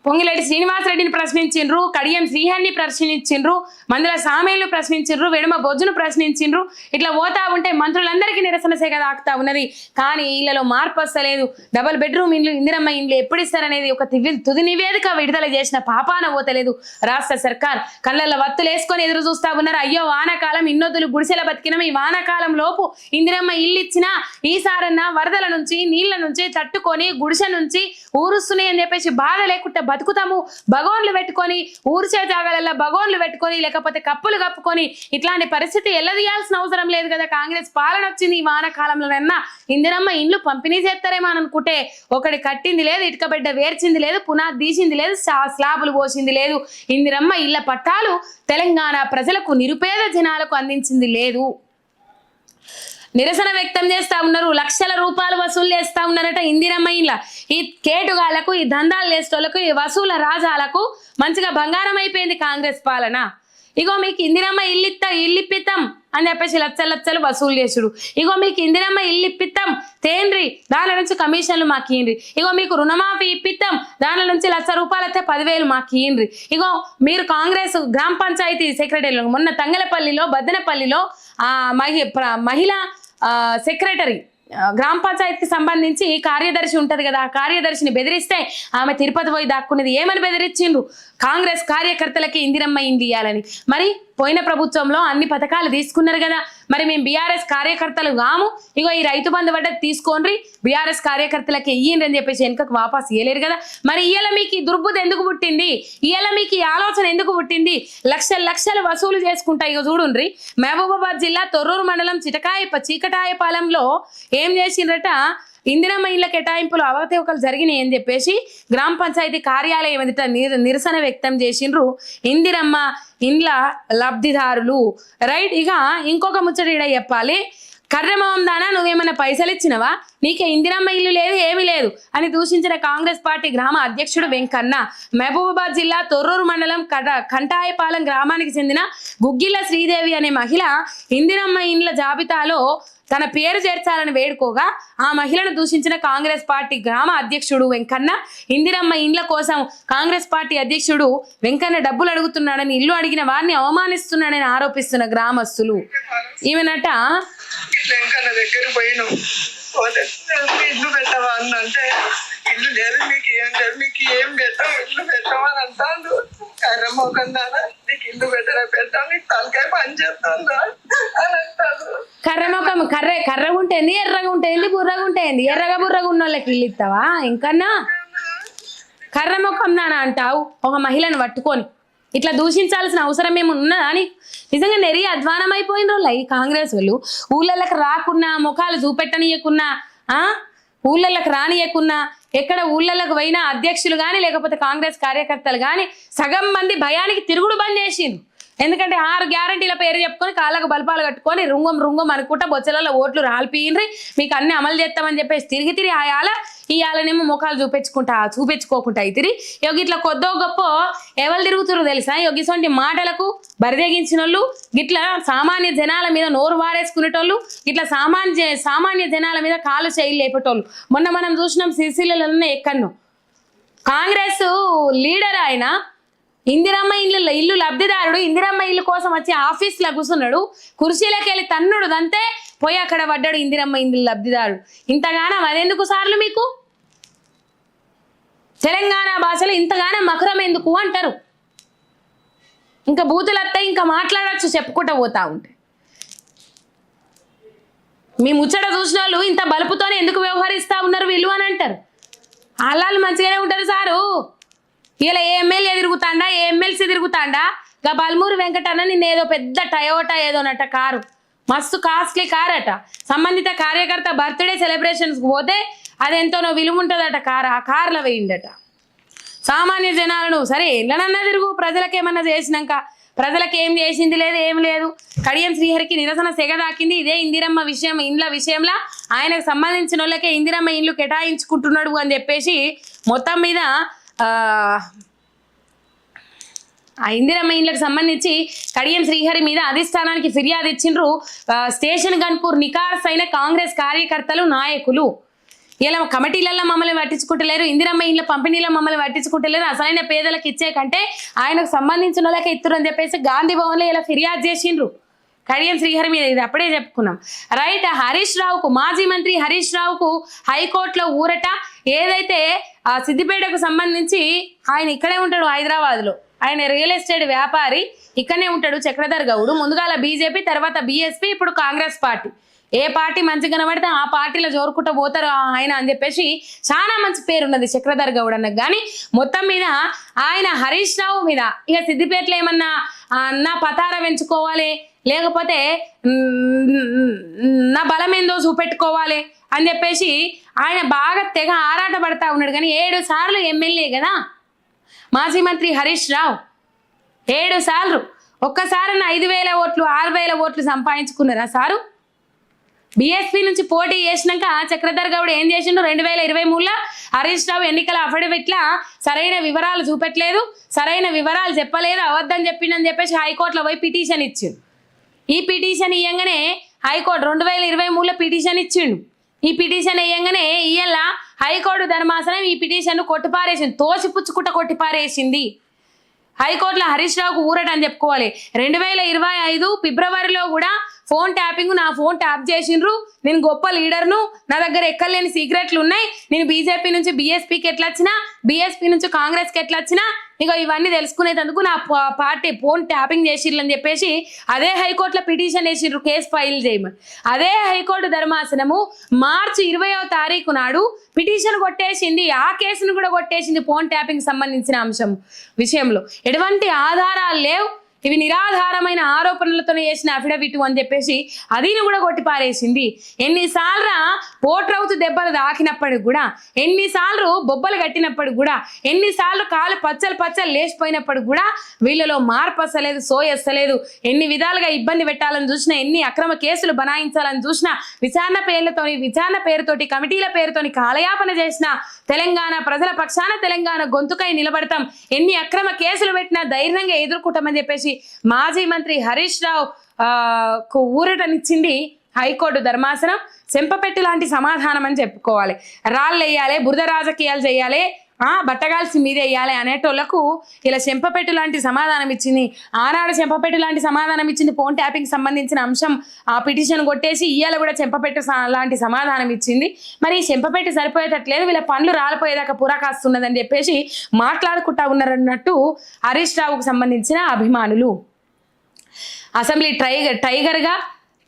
పొంగిలేటి శ్రీనివాసరెడ్డిని ప్రశ్నించిండ్రు, కడియం శ్రీహరిని ప్రశ్నించిండ్రు, మందుల సామేలు ప్రశ్నించిండ్రు, వెడుమ బొజ్జును ప్రశ్నించిండ్రు. ఇట్లా పోతా ఉంటే మంత్రులందరికీ నిరసన సేగ తాకుతా ఉన్నది. కానీ వీళ్ళలో మార్పు వస్తలేదు. డబల్ బెడ్రూమ్ ఇండ్లు, ఇందిరమ్మ ఇండ్లు ఎప్పుడు ఇస్తారనేది ఒక తుది నివేదిక విడుదల చేసిన పాపాన పోతలేదు రాష్ట్ర సర్కార్. కళ్ళల్లో వత్తులు వేసుకొని ఎదురు చూస్తా ఉన్నారు. అయ్యో వానాకాలం ఇన్నొద్దులు గుడిసెల బతికినాం, ఈ వానాకాలం లోపు ఇందిరమ్మ ఇల్లు ఇచ్చినా ఈసారన్నా వరదల నుంచి నీళ్ల నుంచి తట్టుకొని గుడిసె నుంచి ఊరుస్తున్నాయి అని చెప్పేసి బాధ లేకుండా బతుకుతాము. బగోన్లు పెట్టుకొని ఊరిచే జాగాలలో బగోన్లు పెట్టుకొని లేకపోతే కప్పులు కప్పుకొని ఇట్లాంటి పరిస్థితి ఎల్లదీయాల్సిన అవసరం లేదు కదా. కాంగ్రెస్ పాలన వచ్చింది. ఈ వానాకాలంలోనన్నా ఇందిరమ్మ ఇండ్లు పంపిణీ చేస్తారేమో అని అనుకుంటే ఒకటి కట్టింది లేదు, ఇటుక బిడ్డ వేర్చింది లేదు, పునాది తీసింది లేదు, స్లాబులు పోసింది లేదు. ఇందిరమ్మ ఇళ్ల పట్టాలు తెలంగాణ ప్రజలకు, నిరుపేద జనాలకు అందించింది లేదు. నిరసన వ్యక్తం చేస్తా ఉన్నారు. లక్షల రూపాయలు వసూలు చేస్తా ఉన్నారట ఇందిరమ్మ ఇండ్ల. ఈ కేటుగాళ్లకు, ఈ దందాలు చేసేటోళ్లకు, ఈ వసూల రాజాలకు మంచిగా బంగారం అయిపోయింది కాంగ్రెస్ పాలన. ఇగో మీకు ఇందిరమ్మ ఇల్లిప్పిస్తాం అని చెప్పేసి లచ్చలు వసూలు చేసుడు. ఇగో మీకు ఇందిరమ్మ ఇల్లిప్పిస్తాం తేండ్రి, దాని నుంచి కమిషన్లు మాకు ఇయ్యండ్రి. ఇగో మీకు రుణమాఫీ ఇప్పిస్తాం, దాని నుంచి ₹1,00,000 అయితే 10,000 మాకు ఇయ్యండ్రి. ఇగో మీరు కాంగ్రెస్ గ్రామ పంచాయతీ సెక్రటరీలు మొన్న తంగలపల్లిలో, బద్దెనపల్లిలో మహిళా సెక్రటరీ గ్రామ పంచాయతీకి సంబంధించి కార్యదర్శి ఉంటది కదా, ఆ కార్యదర్శిని బెదిరిస్తే ఆమె తిరుపతి పోయి దాక్కున్నది. ఏమని బెదిరించిండ్రు? కాంగ్రెస్ కార్యకర్తలకి ఇందిరమ్మ ఇండ్లు ఇయ్యాలని. మరి పోయిన ప్రభుత్వంలో అన్ని పథకాలు తీసుకున్నారు కదా, మరి మేము బీఆర్ఎస్ కార్యకర్తలు కాము, ఇగో ఈ రైతు బంధు పడ్డది తీసుకోండి, బీఆర్ఎస్ కార్యకర్తలకి ఇయ్యండి అని చెప్పేసి వెనుకకు వాపస్ ఇయ్యలేరు కదా. మరి ఇయ్యాల మీకు ఈ దుర్బుద్ధి ఎందుకు పుట్టింది? ఇయ్యాల మీకు ఈ ఆలోచన ఎందుకు పుట్టింది? లక్షలు వసూలు చేసుకుంటా. ఇగో చూడుండ్రి, మహబూబాబాద్ జిల్లా తొర్రూరు మండలం చీకటాయపాలెంలో ఏం చేసిండ్రట, ఇందిరమ్మ ఇళ్ల కేటాయింపులు అవకతవకలు జరిగినాయి అని చెప్పేసి గ్రామ పంచాయతీ కార్యాలయం ఎదుట నిరసన వ్యక్తం చేసిండ్రు ఇందిరమ్మ ఇండ్ల లబ్ధిదారులు. రైట్. ఇక ఇంకొక ముచ్చట చెప్పాలి. కర్రమోహం దానా నువ్వేమన్నా పైసలు ఇచ్చినవా? నీకే ఇందిరమ్మ ఇల్లు లేదు, ఏమీ లేదు అని దూషించిన కాంగ్రెస్ పార్టీ గ్రామ అధ్యక్షుడు వెంకన్న. మహబూబాబాద్ జిల్లా తొర్రూరు మండలం కంటాయపాలెం గ్రామానికి చెందిన గుగ్గిళ్ళ శ్రీదేవి అనే మహిళ ఇందిరమ్మ ఇండ్ల జాబితాలో తన పేరు చేర్చాలని వేడుకోగా ఆ మహిళను దూషించిన కాంగ్రెస్ పార్టీ గ్రామ అధ్యక్షుడు వెంకన్న, ఇందిరమ్మ ఇండ్ల కోసం కాంగ్రెస్ పార్టీ అధ్యక్షుడు వెంకన్న డబ్బులు అడుగుతున్నాడని, ఇల్లు అడిగిన వారిని అవమానిస్తున్నాడని ఆరోపిస్తున్న గ్రామస్తులు. ఈమెనట వెంకన్న దగ్గర పోయినాం, పోతే ఇల్లు పెట్టవా అని అంటే ఇల్లు లేదు, మీకు ఏం లేదు, మీకు ఏం పెట్టావు, ఇల్లు పెట్టమని అంటాను. కర్ర మోకం దానా, నీకు ఇల్లు పెట్టాను, నీకు తలకాయ పని చేస్తుందా అని అంటాను. కర్రగా ఉంటుంది, ఎర్రగా ఉంటుంది, బుర్రగా ఉంటుంది. ఎర్రగా బుర్రగా ఉన్న వాళ్ళకి ఇల్లు ఇస్తావా? ఇంకన్నా కర్ర ముఖం దానా అంటావు ఒక మహిళను పట్టుకొని. ఇట్లా దూషించాల్సిన అవసరం ఏమి ఉన్నదా అని? నిజంగా నెరి అధ్వానం అయిపోయిన రోజులు ఈ కాంగ్రెస్ వాళ్ళు. ఊళ్ళకి రాకున్నా, ముఖాలు చూపెట్టనీయకున్నా, ఊళ్ళకి రానియకున్నా, ఎక్కడ ఊళ్ళకి పోయినా అధ్యక్షులు కానీ లేకపోతే కాంగ్రెస్ కార్యకర్తలు కానీ సగం మంది భయానికి తిరుగుడు బంద్ చేసిండ్రు. ఎందుకంటే 6 గ్యారంటీల పేరు చెప్పుకొని కాళ్ళకు బల్పాలు కట్టుకొని రుంగం అనుకుంటా బొచ్చలలో ఓట్లు రాల్పియండ్రి, మీకు అన్ని అమలు చేస్తామని చెప్పేసి తిరిగి ఇవాళనేమో ముఖాలు చూపించుకోకుండా అయితే ఇట్లా కొద్దో గొప్ప ఎవరు తిరుగుతున్నారు తెలుసా? ఇటువంటి మాటలకు బరిదెగించిన వాళ్ళు, గిట్లా సామాన్య జనాల మీద నోరు వారేసుకునేటోళ్ళు, ఇట్లా సామాన్య జనాల మీద కాలు చేయి లేపేటోళ్ళు. మొన్న మనం చూసినాం సిరిసిల్లలో ఎక్కడో కాంగ్రెస్ లీడర్ ఆయన ఇందిరమ్మ ఇల్లు లబ్ధిదారుడు ఇందిరమ్మ ఇల్లు కోసం వచ్చి ఆఫీస్లో కూర్చున్నాడు, కుర్చీలోకి వెళ్ళి తన్నుడు అంతే పోయి అక్కడ పడ్డాడు ఇందిరమ్మ ఇల్లు లబ్ధిదారుడు. ఇంతగానం అదెందుకు సార్లు మీకు? తెలంగాణ భాషలో ఇంతగానం మకురం ఎందుకు అంటారు? ఇంకా బూతులు వస్తాయి, ఇంకా మాట్లాడచ్చు చెప్పుకుంటూ పోతా ఉంటే. మీ ముచ్చట చూసిన వాళ్ళు ఇంత బలుపుతోనే ఎందుకు వ్యవహరిస్తూ ఉన్నారు వీళ్ళు అని అంటారు. వాళ్ళు మంచిగానే ఉంటారు సారు. ఇలా ఏ ఎమ్మెల్యే తిరుగుతాండా, ఏ ఎమ్మెల్సీ తిరుగుతాండా? గా బల్మూరు వెంకటన్న నిన్న ఏదో పెద్ద టయోటా ఏదోనట కారు, మస్తు కాస్ట్లీ కార్ అట. సంబంధిత కార్యకర్త బర్త్డే సెలబ్రేషన్స్కి పోతే అది ఎంతోనో విలువ ఉంటుందట కారు. ఆ కార్లో వేయిండట. సామాన్య జనాలను సరే ఎండ్లనన్నా తిరుగు, ప్రజలకు ఏమన్నా చేసినాక ప్రజలకు ఏం చేసింది లేదు, ఏం లేదు. కడియం శ్రీహరికి నిరసన సెగ దాకింది ఇదే ఇందిరమ్మ ఇండ్ల విషయంలో. ఆయనకు సంబంధించిన వాళ్ళకే ఇందిరమ్మ ఇండ్లు కేటాయించుకుంటున్నాడు అని చెప్పేసి మొత్తం మీద ఆ ఇందిరమ్మ ఇండ్లకు సంబంధించి కడియం శ్రీహరి మీద అధిష్టానానికి ఫిర్యాదు ఇచ్చిండ్రు స్టేషన్ గన్పూర్ నికార్స్ అయిన కాంగ్రెస్ కార్యకర్తలు, నాయకులు. ఇలా కమిటీలలో మమ్మల్ని పట్టించుకుంటలేరు, ఇందిరమ్మ ఇండ్ల పంపిణీలో మమ్మల్ని పట్టించుకుంటలేరు, అసలైన పేదలకు ఇచ్చే కంటే ఆయనకు సంబంధించిన వాళ్ళకే ఇస్తురు అని చెప్పేసి గాంధీ భవన్లో ఇలా ఫిర్యాదు చేసిండ్రు కడియం శ్రీహరి మీద. ఇది అప్పుడే చెప్పుకున్నాం రైట్. హరీష్ రావుకు, మాజీ మంత్రి హరీష్ రావుకు హైకోర్టులో ఊరట. ఏదైతే ఆ సిద్దిపేటకు సంబంధించి ఆయన ఇక్కడే ఉంటాడు హైదరాబాద్లో, ఆయన రియల్ ఎస్టేట్ వ్యాపారి, ఇక్కడనే ఉంటాడు చక్రధర్ గౌడ్. ముందుగాల బీజేపీ, తర్వాత బీఎస్పీ, ఇప్పుడు కాంగ్రెస్ పార్టీ. ఏ పార్టీ మంచి కనబడితే ఆ పార్టీలో జోరుకుంటూ పోతారు ఆయన అని చెప్పేసి చాలా మంచి పేరు ఉన్నది చక్రధర్ గౌడ్ అన్నకు. కానీ మొత్తం మీద ఆయన హరీష్ రావు మీద ఇక సిద్దిపేటలో ఏమన్నా నా పతార పెంచుకోవాలి, లేకపోతే నా బలం ఏందో చూపెట్టుకోవాలి అని చెప్పేసి ఆయన బాగా తెగ ఆరాట పడతా ఉన్నాడు. కానీ 7 సార్లు ఎమ్మెల్యే కదా మాజీ మంత్రి హరీష్ రావు, 7 సార్లు. ఒక్కసారి 5,000 ఓట్లు 6,000 ఓట్లు సంపాదించుకున్నారా సారు? బీఎస్పీ నుంచి పోటీ చేసినాక చక్రధర్ గౌడ్ ఏం చేసిండు? 2023లో హరీష్ రావు ఎన్నికల అఫిడవిట్ల సరైన వివరాలు చూపెట్టలేదు, సరైన వివరాలు చెప్పలేదు, అబద్ధం చెప్పిండని చెప్పేసి హైకోర్టులో పోయి పిటిషన్ ఇచ్చిండు. ఈ పిటిషన్ ఇయ్యంగానే హైకోర్టు 2023లో పిటిషన్ ఇచ్చిండు. ఈ పిటిషన్ వేయంగానే ఇయ్యాల హైకోర్టు ధర్మాసనం ఈ పిటిషన్ను కొట్టిపారేసింది, తోసిపుచ్చుకుంట కొట్టిపారేసింది. హైకోర్టులో హరీష్ రావుకు ఊరట అని చెప్పుకోవాలి. 2025 ఫిబ్రవరిలో కూడా ఫోన్ ట్యాపింగ్, నా ఫోన్ ట్యాప్ చేసిండ్రు, నేను గొప్ప లీడర్ను, నా దగ్గర ఎక్కలేని సీక్రెట్లు ఉన్నాయి, నేను బీజేపీ నుంచి బీఎస్పీకి ఎట్లా వచ్చినా, బీఎస్పీ నుంచి కాంగ్రెస్కి ఎట్లా వచ్చినా, ఇక ఇవన్నీ తెలుసుకునేందుకు నా పార్టీ ఫోన్ ట్యాపింగ్ చేసిర్రు అని చెప్పేసి అదే హైకోర్టులో పిటిషన్ వేసిర్రు కేసు ఫైల్ చేయమని. అదే హైకోర్టు ధర్మాసనము మార్చి 20వ తారీఖు నాడు పిటిషన్ కొట్టేసింది, ఆ కేసును కూడా కొట్టేసింది ఫోన్ ట్యాపింగ్ సంబంధించిన విషయంలో. ఎటువంటి ఆధారాలు లేవు, ఇవి నిరాధారమైన ఆరోపణలతో చేసిన అఫిడవిట్ అని చెప్పేసి అదిని కూడా కొట్టి పారేసింది. ఎన్నిసార్లు పోట్రౌతు దెబ్బలు దాకినప్పటికి కూడా, ఎన్నిసార్లు బొబ్బలు కట్టినప్పటికి కూడా, ఎన్నిసార్లు కాలు పచ్చలు లేచిపోయినప్పటికి కూడా వీళ్ళలో మార్పు వస్తలేదు, సోయస్తలేదు. ఎన్ని విధాలుగా ఇబ్బంది పెట్టాలని చూసినా, ఎన్ని అక్రమ కేసులు బనాయించాలని చూసినా, విచారణ పేరుతోటి కమిటీల పేరుతోని కాలయాపన చేసిన తెలంగాణ ప్రజల పక్షాన తెలంగాణ గొంతుకై నిలబడతాం, ఎన్ని అక్రమ కేసులు పెట్టినా ధైర్యంగా ఎదుర్కొంటామని చెప్పేసి మాజీ మంత్రి హరీష్ రావు ఊరటనిచ్చింది హైకోర్టు ధర్మాసనం. చెంపపెట్టు లాంటి సమాధానం అని చెప్పుకోవాలి. రాళ్ళు వేయాలి, బురద రాజకీయాలు చేయాలి, బట్టగాల్సి మీద వేయాలి అనేటోళ్లకు ఇలా చెంపపెట్టు లాంటి సమాధానం ఇచ్చింది. ఆనాడు చెంపపెట్టు లాంటి సమాధానం ఇచ్చింది. ఫోన్ ట్యాపింగ్ సంబంధించిన అంశం ఆ పిటిషన్ కొట్టేసి ఇవాళ కూడా చెంపపెట్టు లాంటి సమాధానం ఇచ్చింది. మరి ఈ చెంపపెట్టు సరిపోయేటట్లేదు, వీళ్ళ పనులు రాలిపోయేదాకా పురాకాస్తున్నదని చెప్పేసి మాట్లాడుకుంటా ఉన్నారన్నట్టు హరీష్ రావుకు సంబంధించిన అభిమానులు. అసెంబ్లీ టైగర్గా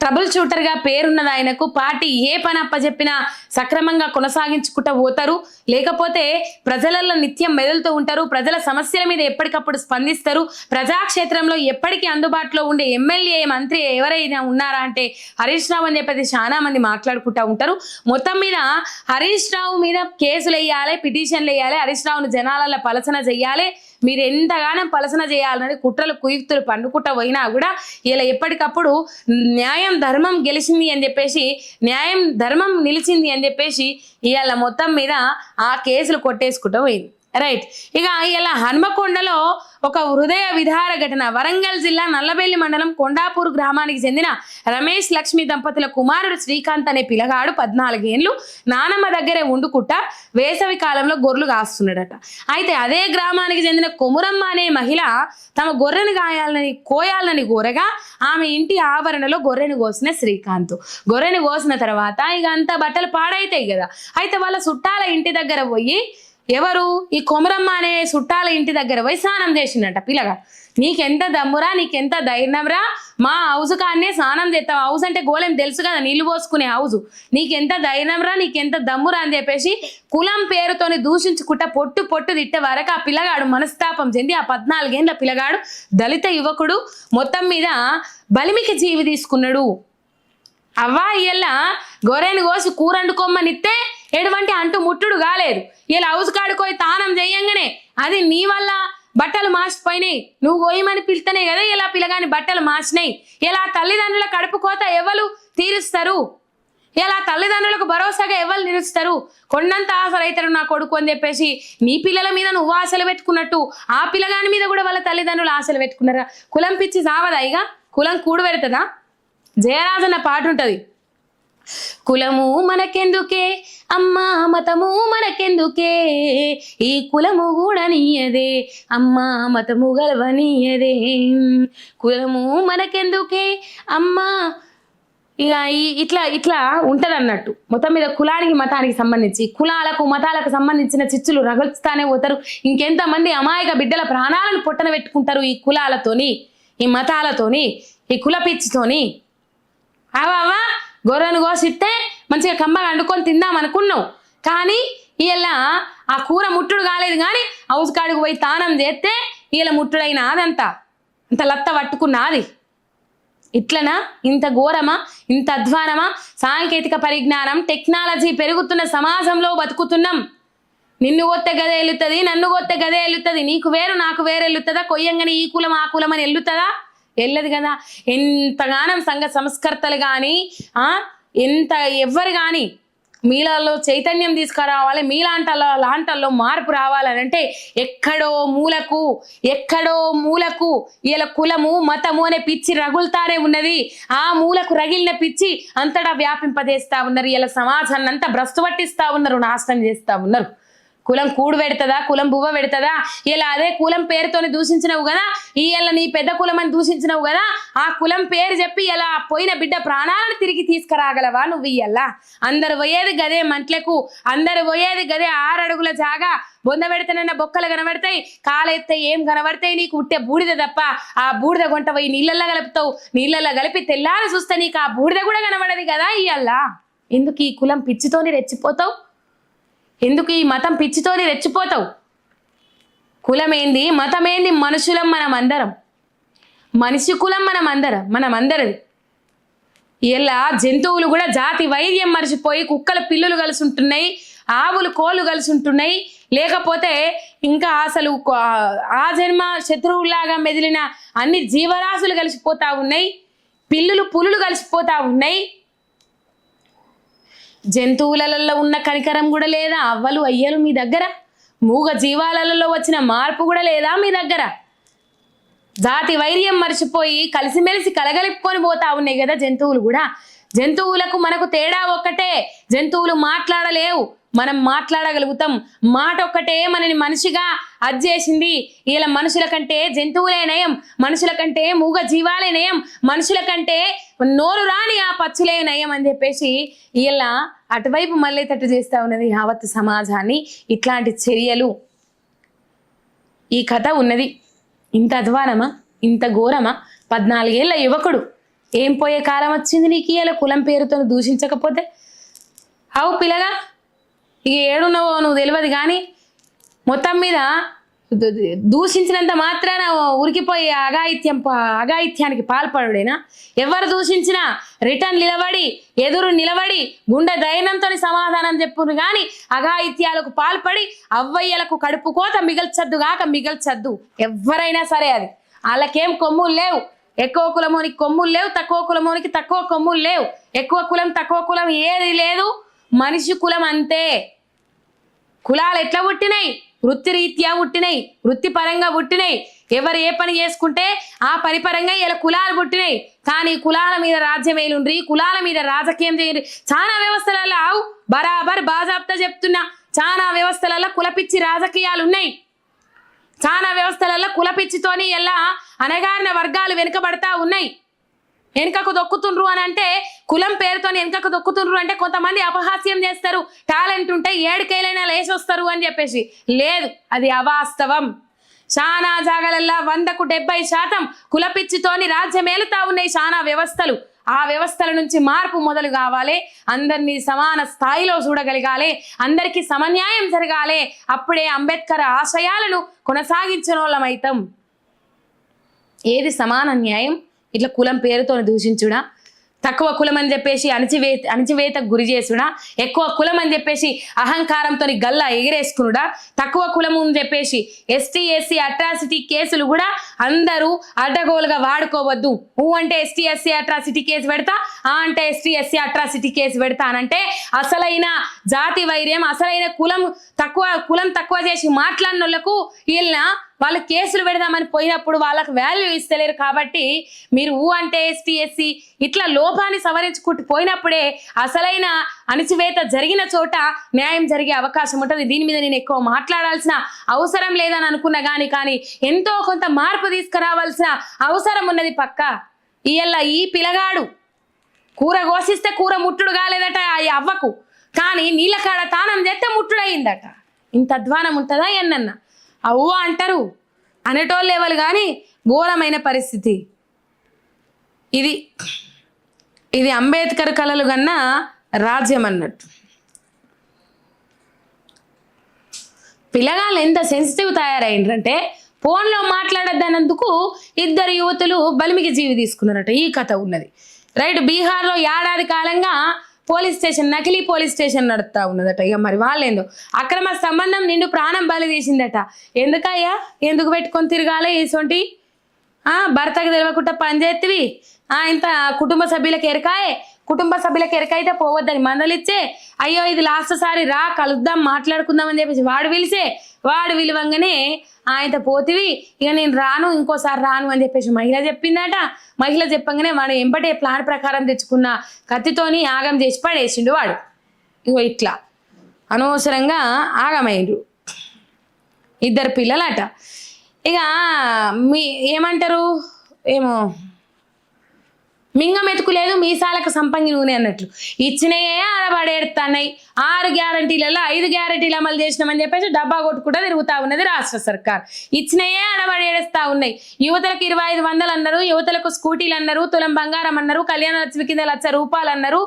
ట్రబుల్ షూటర్గా పేరున్నది ఆయనకు. పార్టీ ఏ పని అప్పచెప్పినా సక్రమంగా కొనసాగించుకుంటూ పోతారు, లేకపోతే ప్రజలలో నిత్యం మెదులుతూ ఉంటారు, ప్రజల సమస్యల మీద ఎప్పటికప్పుడు స్పందిస్తారు. ప్రజాక్షేత్రంలో ఎప్పటికీ అందుబాటులో ఉండే ఎమ్మెల్యే మంత్రి ఎవరైనా ఉన్నారా అంటే హరీష్ రావు అని చెప్పేసి చాలా మంది మాట్లాడుకుంటూ ఉంటారు. మొత్తం మీద హరీష్ రావు మీద కేసులు వేయాలి, పిటిషన్లు వేయాలి, హరీష్ రావును జనాలలో పలసన చెయ్యాలి, మీరు ఎంతగానో పలసన చేయాలని కుట్రలు కుయుక్తులు పండుకుంటా పోయినా కూడా ఇలా ఎప్పటికప్పుడు న్యాయం ధర్మం గెలిచింది అని చెప్పేసి, న్యాయం ధర్మం నిలిచింది అని చెప్పేసి ఇవాళ మొత్తం మీద ఆ కేసులు కొట్టేసుకుంటూ పోయింది. రైట్. ఇక ఇలా హన్మకొండలో ఒక హృదయ విధార ఘటన. వరంగల్ జిల్లా నల్లబెల్లి మండలం కొండాపూర్ గ్రామానికి చెందిన రమేష్ లక్ష్మి దంపతుల కుమారుడు శ్రీకాంత్ అనే పిల్లగాడు 14 ఏళ్ళు నానమ్మ దగ్గరే ఉండుకుంటా వేసవి కాలంలో గొర్రెలు కాస్తున్నాడట. అయితే అదే గ్రామానికి చెందిన కొమురమ్మ అనే మహిళ తమ గొర్రెను కోయాలని కోరగా ఆమె ఇంటి ఆవరణలో గొర్రెను కోసిన శ్రీకాంత్. గొర్రెను కోసిన తర్వాత ఇక అంతా బట్టలు పాడైతాయి కదా. అయితే వాళ్ళ చుట్టాల ఇంటి దగ్గర పోయి, ఎవరు ఈ కొమరమ్మ అనే చుట్టాల ఇంటి దగ్గర పోయి స్నానం చేసిండట పిల్లగా. నీకెంత దమ్మురా, నీకెంత ధైర్యంరా, మా హౌస్ కాన్నే స్నానం చేస్తావు, హౌస్ అంటే గోళం తెలుసు కదా, నీళ్లు పోసుకునే హౌస్, నీకెంత ధైర్యంరా, నీకెంత దమ్మురా అని చెప్పేసి కులం పేరుతోని దూషించుకుంటా పొట్టు తిట్టే వరకు ఆ పిల్లగాడు మనస్తాపం చెంది, ఆ 14 ఏళ్ళ పిల్లగాడు దళిత యువకుడు మొత్తం మీద బలిమికి జీవి తీసుకున్నాడు. అవ్వా ఇయ్యల్లా గొర్రెను కోసి కూరండుకోమ్మనిస్తే ఎటువంటి అంటు ముట్టుడు కాలేదు. ఇలా హౌస్ కాడుకోయి తానం చెయ్యంగానే అది నీ వల్ల బట్టలు మార్చిపోయినాయి, నువ్వు కోయమని పిలుతనే కదా ఇలా పిల్లగాని బట్టలు మార్చినాయి. ఇలా తల్లిదండ్రుల కడుపు కోత ఎవరు తీరుస్తారు? ఇలా తల్లిదండ్రులకు భరోసాగా ఎవరు నిలుస్తారు? కొండంత ఆశలు అవుతారు నా కొడుకు అని చెప్పేసి నీ పిల్లల మీద నువ్వు ఆశలు పెట్టుకున్నట్టు ఆ పిల్లగాని మీద కూడా వాళ్ళ తల్లిదండ్రులు ఆశలు పెట్టుకున్నారా? కులం పిచ్చి సావదా? ఇక కులం కూడు పెడుతుందా? జయరాజన్న పాట ఉంటది, కులము మనకెందుకే అమ్మా మతము మనకెందుకే, ఈ కులము కూడా నీయదే అమ్మా మతము గలవనీయదే, కులము మనకెందుకే అమ్మా. ఇక ఇట్లా ఉంటది అన్నట్టు. మొత్తం మీద కులానికి మతానికి సంబంధించి, కులాలకు మతాలకు సంబంధించిన చిచ్చులు రగులుస్తానే పోతారు. ఇంకెంతమంది అమాయక బిడ్డల ప్రాణాలను పొట్టన పెట్టుకుంటారు ఈ కులాలతోని, ఈ మతాలతోని, ఈ కుల పిచ్చితోని. అవా గొర్రెను కోసిస్తే మంచిగా కమ్మగా వండుకొని తిందాం అనుకున్నావు, కానీ ఇలా ఆ కూర ముట్టుడు కాలేదు. కానీ హౌస్ కాడికి పోయి తానం చేస్తే ఇలా ముట్టుడైనా అదంతా అంత లత్త పట్టుకున్నది. ఇట్లనా? ఇంత ఘోరమా? ఇంత అధ్వానమా? సాంకేతిక పరిజ్ఞానం, టెక్నాలజీ పెరుగుతున్న సమాజంలో బతుకుతున్నాం. నిన్ను కొత్తే గదే ఎల్లుతుంది, నన్ను కొత్తే గదే ఎల్లుతుంది, నీకు వేరు నాకు వేరు ఎల్లుతుందా? కొయ్యంగానే ఈ కులం ఆ కులం అని ఎల్లుతుందా? వెళ్ళదు కదా. ఎంతగానం సంఘ సంస్కర్తలు కానీ ఎవ్వరు కానీ మీలలో చైతన్యం తీసుకురావాలి, మీలాంటల్లో మార్పు రావాలని అంటే ఎక్కడో మూలకు ఇలా కులము మతము అనే పిచ్చి రగులుతానే ఉన్నది. ఆ మూలకు రగిలిన పిచ్చి అంతటా వ్యాపింపజేస్తా ఉన్నారు. ఇలా సమాజాన్ని అంతా భ్రష్టు పట్టిస్తా ఉన్నారు, నాశనం చేస్తా ఉన్నారు. కులం కూడు పెడతదా, కులం బువ్వ పెడతదా? ఇలా అదే కులం పేరుతోని దూషించినవు కదా, ఇలా నీ పెద్ద కులం అని దూషించినవు కదా, ఆ కులం పేరు చెప్పి ఇలా పోయిన బిడ్డ ప్రాణాలను తిరిగి తీసుకురాగలవా నువ్వు? ఇయ్యల్లా అందరు పోయేది గదే మంట్లకు, అందరు పోయేది గదే 6 అడుగుల జాగా. బొంద పెడితేనన్నా బొక్కలు కనబడతాయి, కాలెత్తే ఏం కనబడతాయి? నీకు ఉట్టే బూడిద తప్ప. ఆ బూడిద గొంట పోయి నీళ్ళల్లో కలుపుతావు, నీళ్ళల్లో కలిపి తెల్లారి చూస్తే నీకు ఆ బూడిద కూడా కనబడదు కదా. ఇయ్యల్లా ఎందుకు ఈ కులం పిచ్చితోని రెచ్చిపోతావు? ఎందుకు ఈ మతం పిచ్చితోని రెచ్చిపోతావు? కులమేంది, మతమేంది? మనుషులం మనమందరం, మనిషి కులం మనమందరిది. ఇలా జంతువులు కూడా జాతి వైద్యం మర్చిపోయి కుక్కల పిల్లులు కలిసి ఉంటున్నాయి, ఆవులు కోళ్ళు కలిసి ఉంటున్నాయి. లేకపోతే ఇంకా అసలు ఆ జన్మ శత్రువులాగా మెదిలిన అన్ని జీవరాశులు కలిసిపోతా ఉన్నాయి, పులులు కలిసిపోతా ఉన్నాయి. జంతువులలో ఉన్న కనికరం కూడా లేదా? అవ్వలు అయ్యలు మీ దగ్గర? మూగ జీవాలలో వచ్చిన మార్పు కూడా లేదా మీ దగ్గర? జాతి వైర్యం మర్చిపోయి కలిసిమెలిసి కలగలిపుకొని పోతా ఉన్నాయి కదా జంతువులు కూడా. జంతువులకు మనకు తేడా ఒక్కటే, జంతువులు మాట్లాడలేవు, మనం మాట్లాడగలుగుతాం. మాట ఒక్కటే మనని మనిషిగా అజ్జేసింది. ఇలా మనుషుల కంటే జంతువులే నయం, మనుషుల కంటే మూగ జీవాలే నయం, మనుషుల కంటే నోరు రాని ఆ పచ్చులే నయం అని చెప్పేసి ఇలా అటువైపు మళ్ళేటట్టు చేస్తా ఉన్నది యావత్ సమాజాన్ని ఇట్లాంటి చర్యలు. ఈ కథ ఉన్నది. ఇంత అధ్వానమా, ఇంత ఘోరమా? 14 ఏళ్ళ యువకుడు, ఏం పోయే కాలం వచ్చింది నీకు ఇలా కులం పేరుతో దూషించకపోతే? అవు పిల్లగా, ఇక ఏడున్నావో నువ్వు తెలియదు కానీ మొత్తం మీద దూషించినంత మాత్రాన ఉరికిపోయి అఘాయిత్యానికి పాల్పడుడేనా? ఎవరు దూషించినా రిటర్న్ నిలబడి ఎదురు నిలబడి గుండె ధైర్యంతో సమాధానం చెప్పును కానీ అఘాయిత్యాలకు పాల్పడి అవ్వయ్యలకు కడుపు కోత మిగల్చద్దు. ఎవరైనా సరే అది వాళ్ళకేం కొమ్ములు లేవు. ఎక్కువ కులమోనికి కొమ్ములు లేవు, తక్కువ కులమోనికి తక్కువ కొమ్ములు లేవు. ఎక్కువ కులం తక్కువ కులం ఏది లేదు, మనిషి కులం అంతే. కులాలు ఎట్లా పుట్టినాయి? వృత్తి రీత్యా పుట్టినాయి, వృత్తిపరంగా పుట్టినాయి. ఎవరు ఏ పని చేసుకుంటే ఆ పని పరంగా ఇలా కులాలు పుట్టినాయి. కానీ కులాల మీద రాజ్యం వేలుండ్రి, కులాల మీద రాజకీయం చేయండి. చాలా వ్యవస్థలలో ఆవు బరాబర్ బాజాబ్తా చెప్తున్నా, చాలా వ్యవస్థలలో కులపిచ్చి రాజకీయాలు ఉన్నాయి. చాలా వ్యవస్థలలో కులపిచ్చితోని ఎలా అనగారిన వర్గాలు వెనుకబడతా ఉన్నాయి. వెనుకకు దొక్కుతుండ్రు అని అంటే కులం పేరుతో వెనుకకు దొక్కుతుండ్రు అంటే కొంతమంది అపహాస్యం చేస్తారు. టాలెంట్ ఉంటే 7 కేలైనా లేచి వస్తారు అని చెప్పేసి. లేదు, అది అవాస్తవం. చాలా జాగాలల్లో 100కు 70% కులపిచ్చితోని రాజ్యమేలుతా ఉన్నాయి చాలా వ్యవస్థలు. ఆ వ్యవస్థల నుంచి మార్పు మొదలు కావాలి. అందరినీ సమాన స్థాయిలో చూడగలగాలి, అందరికీ సమన్యాయం జరగాలి. అప్పుడే అంబేద్కర్ ఆశయాలను కొనసాగించిన వాళ్ళమైతాం. ఏది సమాన న్యాయం? ఇట్లా కులం పేరుతో దూషించుడా, తక్కువ కులం అని చెప్పేసి అణచివేతకు గురి చేసుడా, ఎక్కువ కులం అని చెప్పేసి అహంకారంతో గల్లా ఎగిరేసుకునుడా, తక్కువ కులం అని చెప్పేసి ఎస్టీ ఎస్సీ అట్రాసిటీ కేసులు కూడా అందరూ అడ్డగోలుగా వాడుకోవద్దు. అంటే ఎస్టీ ఎస్సీ అట్రాసిటీ కేసు పెడతా, అంటే ఎస్టీ ఎస్సీ అట్రాసిటీ కేసు పెడతా అనంటే అసలైన జాతి వైర్యం, అసలైన కులం తక్కువ చేసి మాట్లాడిన వాళ్ళకు వాళ్ళు కేసులు పెడదామని పోయినప్పుడు వాళ్ళకు వాల్యూ ఇస్తలేరు. కాబట్టి మీరు అంటే ఎస్టీ ఎస్సీ ఇట్లా లోపాన్ని సవరించుకుంటూ పోయినప్పుడే అసలైన అణచివేత జరిగిన చోట న్యాయం జరిగే అవకాశం ఉంటుంది. దీని మీద నేను ఎక్కువ మాట్లాడాల్సిన అవసరం లేదని అనుకున్నా కానీ ఎంతో కొంత మార్పు తీసుకురావాల్సిన అవసరం ఉన్నది పక్క. ఈ పిల్లగాడు కూర కోసిస్తే కూర ముట్టుడు కాలేదట ఆ అవ్వకు, కానీ నీళ్ళ కాడ తానం చేస్తే ముట్టుడయిందట. ఇంత అధ్వానం ఉంటుందా ఎన్నన్న? అవ్వ అంటారు అనేటోళ్ళు లేవలు కానీ ఘోరమైన పరిస్థితి ఇది అంబేద్కర్ కలలు కన్నా రాజ్యం అన్నట్టు. పిల్లగాళ్ళు ఎంత సెన్సిటివ్ తయారైండ్రంటే ఫోన్లో మాట్లాడద్దన్నందుకు 2 యువతులు బలిమికి జీవి తీసుకున్నారట. ఈ కథ ఉన్నది రైట్. బీహార్లో ఏడాది కాలంగా పోలీస్ స్టేషన్, నకిలీ పోలీస్ స్టేషన్ నడుపుతా ఉన్నదట. ఇక మరి వాళ్ళేందో అక్రమ సంబంధం నిండు ప్రాణం బలి తీసిందట. ఎందుకయ్యా, ఎందుకు పెట్టుకొని తిరగాలి ఇసొంటి? భర్తకు తెలియకుండా పనిచేతివి, ఇంత కుటుంబ సభ్యులకు ఎరకైతే పోవద్దని మందలిచ్చే, అయ్యో ఇది లాస్ట్ సారి రా కలుద్దాం మాట్లాడుకుందాం అని చెప్పేసి వాడు విలువంగానే ఆయనతో పోతివి, ఇక నేను రాను, ఇంకోసారి రాను అని చెప్పేసి మహిళ చెప్పిందట. మహిళ చెప్పంగానే వాడు ఎంబటే ప్లాన్ ప్రకారం తెచ్చుకున్న కత్తితోని ఆగం చేసి పడేసిండు వాడు. ఇగో ఇట్లా అనవసరంగా ఆగమైండ్రు 2 పిల్లలట. ఇక ఏమంటారు ఏమో మింగం ఎతుకులేదు మీసాలకు సంపంగి నూనె అన్నట్లు ఇచ్చినయే ఆడబడేడుతున్నాయి. 6 గ్యారంటీలలో 5 గ్యారంటీలు అమలు చేసినామని చెప్పేసి డబ్బా కొట్టుకుంటూ తిరుగుతా ఉన్నది రాష్ట్ర సర్కార్. ఇచ్చినయే ఆడబడేడుస్తా ఉన్నాయి. యువతలకు 2500 అన్నారు, యువతలకు స్కూటీలు అన్నారు, తులం బంగారం అన్నారు, కళ్యాణ లక్ష్మి కింద ₹1,00,000 అన్నారు,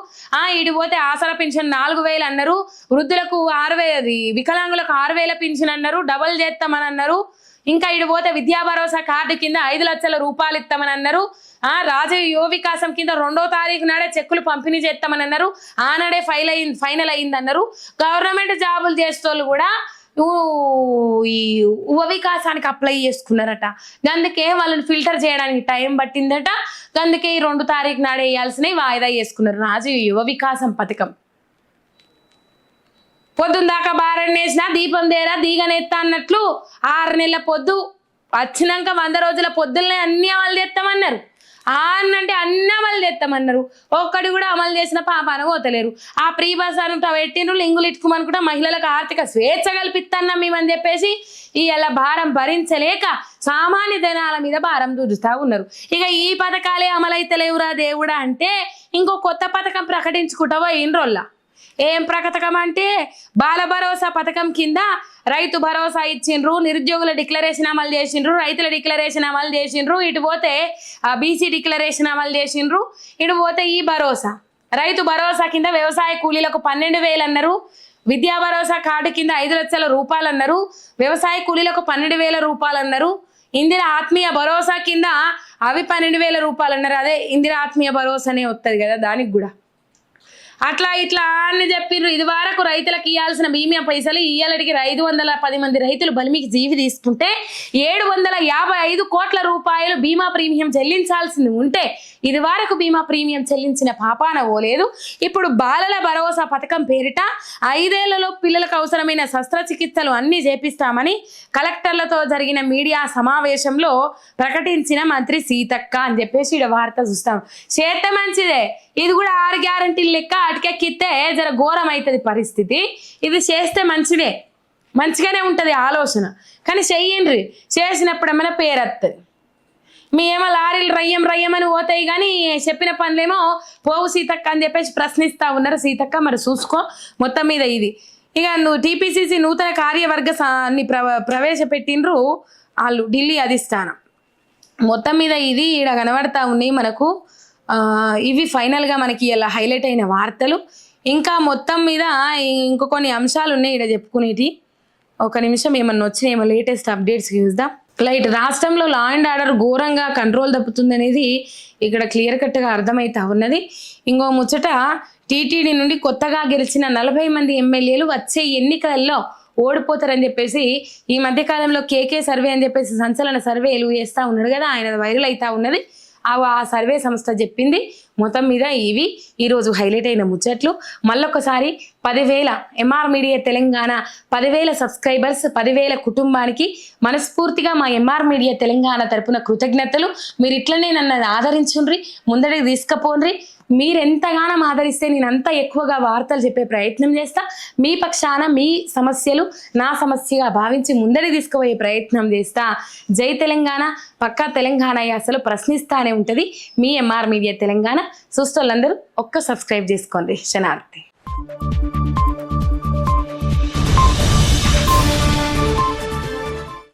ఇడిపోతే ఆసరా పెన్షన్ 4000 అన్నారు, వృద్ధులకు 6000, వికలాంగులకు 6000 పెన్షన్ అన్నారు, డబల్ చేస్తామని అన్నారు. ఇంకా ఇడిపోతే విద్యా భరోసా కార్డు కింద ₹5,00,000 ఇస్తామని అన్నారు. రాజీవ్ యువ వికాసం కింద 2వ తారీఖు నాడే చెక్కులు పంపిణీ చేస్తామని అన్నారు. ఆనాడే ఫైనల్ అయిందన్నారు. గవర్నమెంట్ జాబులు చేసేటోళ్ళు కూడా ఈ యువ వికాసానికి అప్లై చేసుకున్నారట. అందుకే వాళ్ళని ఫిల్టర్ చేయడానికి టైం పట్టిందట. అందుకే 2వ తారీఖు నాడే వేయాల్సినవి వాయిదా చేసుకున్నారు. రాజీవ్ యువ వికాసం పథకం పొద్దున్న దాకా బారన్నేసినా దీపం దేరా దీగనెత్తా అన్నట్లు 6 నెలల పొద్దు వచ్చినాక 100 రోజుల పొద్దులనే అన్ని అమలు చేస్తామన్నారు. అంటే అన్ని అమలు చేస్తామన్నారు, ఒక్కడి కూడా అమలు చేసిన పాపాన పోతలేరు. ఆ ప్రీ బస్ అని పెట్టిండ్రు, లింగులు ఇట్టుకోమనుకుంటా మహిళలకు ఆర్థిక స్వేచ్ఛ కల్పిస్తున్నాం మేమని చెప్పేసి ఇలా భారం భరించలేక సామాన్య జనాల మీద భారం దూరుస్తా ఉన్నారు. ఇక ఈ పథకాలే అమలైతలేవురా దేవుడా అంటే ఇంకో కొత్త పథకం ప్రకటించుకుంటా పోయినరోళ్ళ. ఏం పథకం అంటే బాల భరోసా పథకం కింద రైతు భరోసా ఇచ్చిండ్రు, నిరుద్యోగుల డిక్లరేషన్ అమలు చేసిండ్రు, రైతుల డిక్లరేషన్ అమలు చేసిండ్రు, ఇటు పోతే బీసీ డిక్లరేషన్ అమలు చేసిండ్రు, ఇటు పోతే ఈ భరోసా రైతు భరోసా కింద వ్యవసాయ కూలీలకు 12,000 అన్నారు, విద్యా భరోసా కార్డు కింద 5 లక్షల రూపాయలు అన్నారు, వ్యవసాయ కూలీలకు 12,000 రూపాయలు అన్నారు, ఇందిరా ఆత్మీయ భరోసా కింద అవి 12,000 రూపాయలు అన్నారు. అదే ఇందిరా ఆత్మీయ భరోసానే వస్తుంది కదా దానికి కూడా. అట్లా ఇట్లా అని చెప్పిండ్రు. ఇది వరకు రైతులకు ఇవ్వాల్సిన బీమా పైసలు ఇయ్యాలడికి 510 మంది రైతులు బలిమికి జీవి తీసుకుంటే 755 కోట్ల రూపాయలు బీమా ప్రీమియం చెల్లించాల్సింది ఉంటే ఇది వరకు బీమా ప్రీమియం చెల్లించిన పాపాన పోలేదు. ఇప్పుడు బాలల భరోసా పథకం పేరిట 5 ఏళ్లలో పిల్లలకు అవసరమైన శస్త్రచికిత్సలు అన్ని చేపిస్తామని కలెక్టర్లతో జరిగిన మీడియా సమావేశంలో ప్రకటించిన మంత్రి సీతక్క అని చెప్పేసి ఇక్కడ వార్త చూస్తాం. చేస్తే మంచిదే, ఇది కూడా 6 గ్యారంటీలు లెక్క అటుకెక్కితే జర ఘోరం అవుతుంది పరిస్థితి. ఇది చేస్తే మంచిదే, మంచిగానే ఉంటుంది ఆలోచన, కానీ చెయ్యండ్రి. చేసినప్పుడు ఏమైనా పేరు వస్తుంది. మీ ఏమో లారీలు రయ్యం అని పోతాయి కానీ చెప్పిన పనులేమో పోవు సీతక్క అని చెప్పేసి ప్రశ్నిస్తూ ఉన్నారు. సీతక్క మరి చూసుకో. మొత్తం మీద ఇది ఇక టీపీసీసీ నూతన కార్యవర్గాన్ని ప్రవేశపెట్టిండ్రు వాళ్ళు ఢిల్లీ అధిష్టానం. మొత్తం మీద ఇది ఈడ కనబడతా ఉన్నాయి మనకు. ఇవి ఫైనల్గా మనకి ఇలా హైలైట్ అయిన వార్తలు. ఇంకా మొత్తం మీద ఇంకో కొన్ని అంశాలు ఉన్నాయి ఇక్కడ చెప్పుకునేటి. ఒక నిమిషం ఏమన్నా వచ్చినాయేమో లేటెస్ట్ అప్డేట్స్ చూద్దాం. లైట్ రాష్ట్రంలో లా అండ్ ఆర్డర్ ఘోరంగా కంట్రోల్ తప్పుతుంది అనేది ఇక్కడ క్లియర్ కట్గా అర్థమవుతా ఉన్నది. ఇంకో ముచ్చట, టీటీడీ నుండి కొత్తగా గెలిచిన 40 మంది ఎమ్మెల్యేలు వచ్చే ఎన్నికల్లో ఓడిపోతారని చెప్పేసి ఈ మధ్యకాలంలో కేకే సర్వే అని చెప్పేసి సంచలన సర్వేలు చేస్తూ ఉన్నాడు కదా, ఆయన వైరల్ అవుతా ఉన్నది. ఆ సర్వే సంస్థ చెప్పింది. మొత్తం మీద ఇవి ఈరోజు హైలైట్ అయిన ముచ్చట్లు. మళ్ళొకసారి 10,000 ఎంఆర్ మీడియా తెలంగాణ 10,000 సబ్స్క్రైబర్స్, 10,000 కుటుంబానికి మనస్ఫూర్తిగా మా ఎంఆర్ మీడియా తెలంగాణ తరపున కృతజ్ఞతలు. మీరు ఇట్లనే నన్ను ఆదరించుండ్రి, ముందడికి తీసుకుపోండ్రి. మీరు ఎంతగానో ఆదరిస్తే నేను అంత ఎక్కువగా వార్తలు చెప్పే ప్రయత్నం చేస్తా. మీ పక్షాన మీ సమస్యలు నా సమస్యగా భావించి ముందడి తీసుకుపోయే ప్రయత్నం చేస్తా. జై తెలంగాణ. పక్కా తెలంగాణ అసలు ప్రశ్నిస్తానే ఉంటుంది మీ ఎంఆర్ మీడియా తెలంగాణ. చూస్తోళ్ళందరూ ఒక్క సబ్స్క్రైబ్ చేసుకోండి. శనార్థి.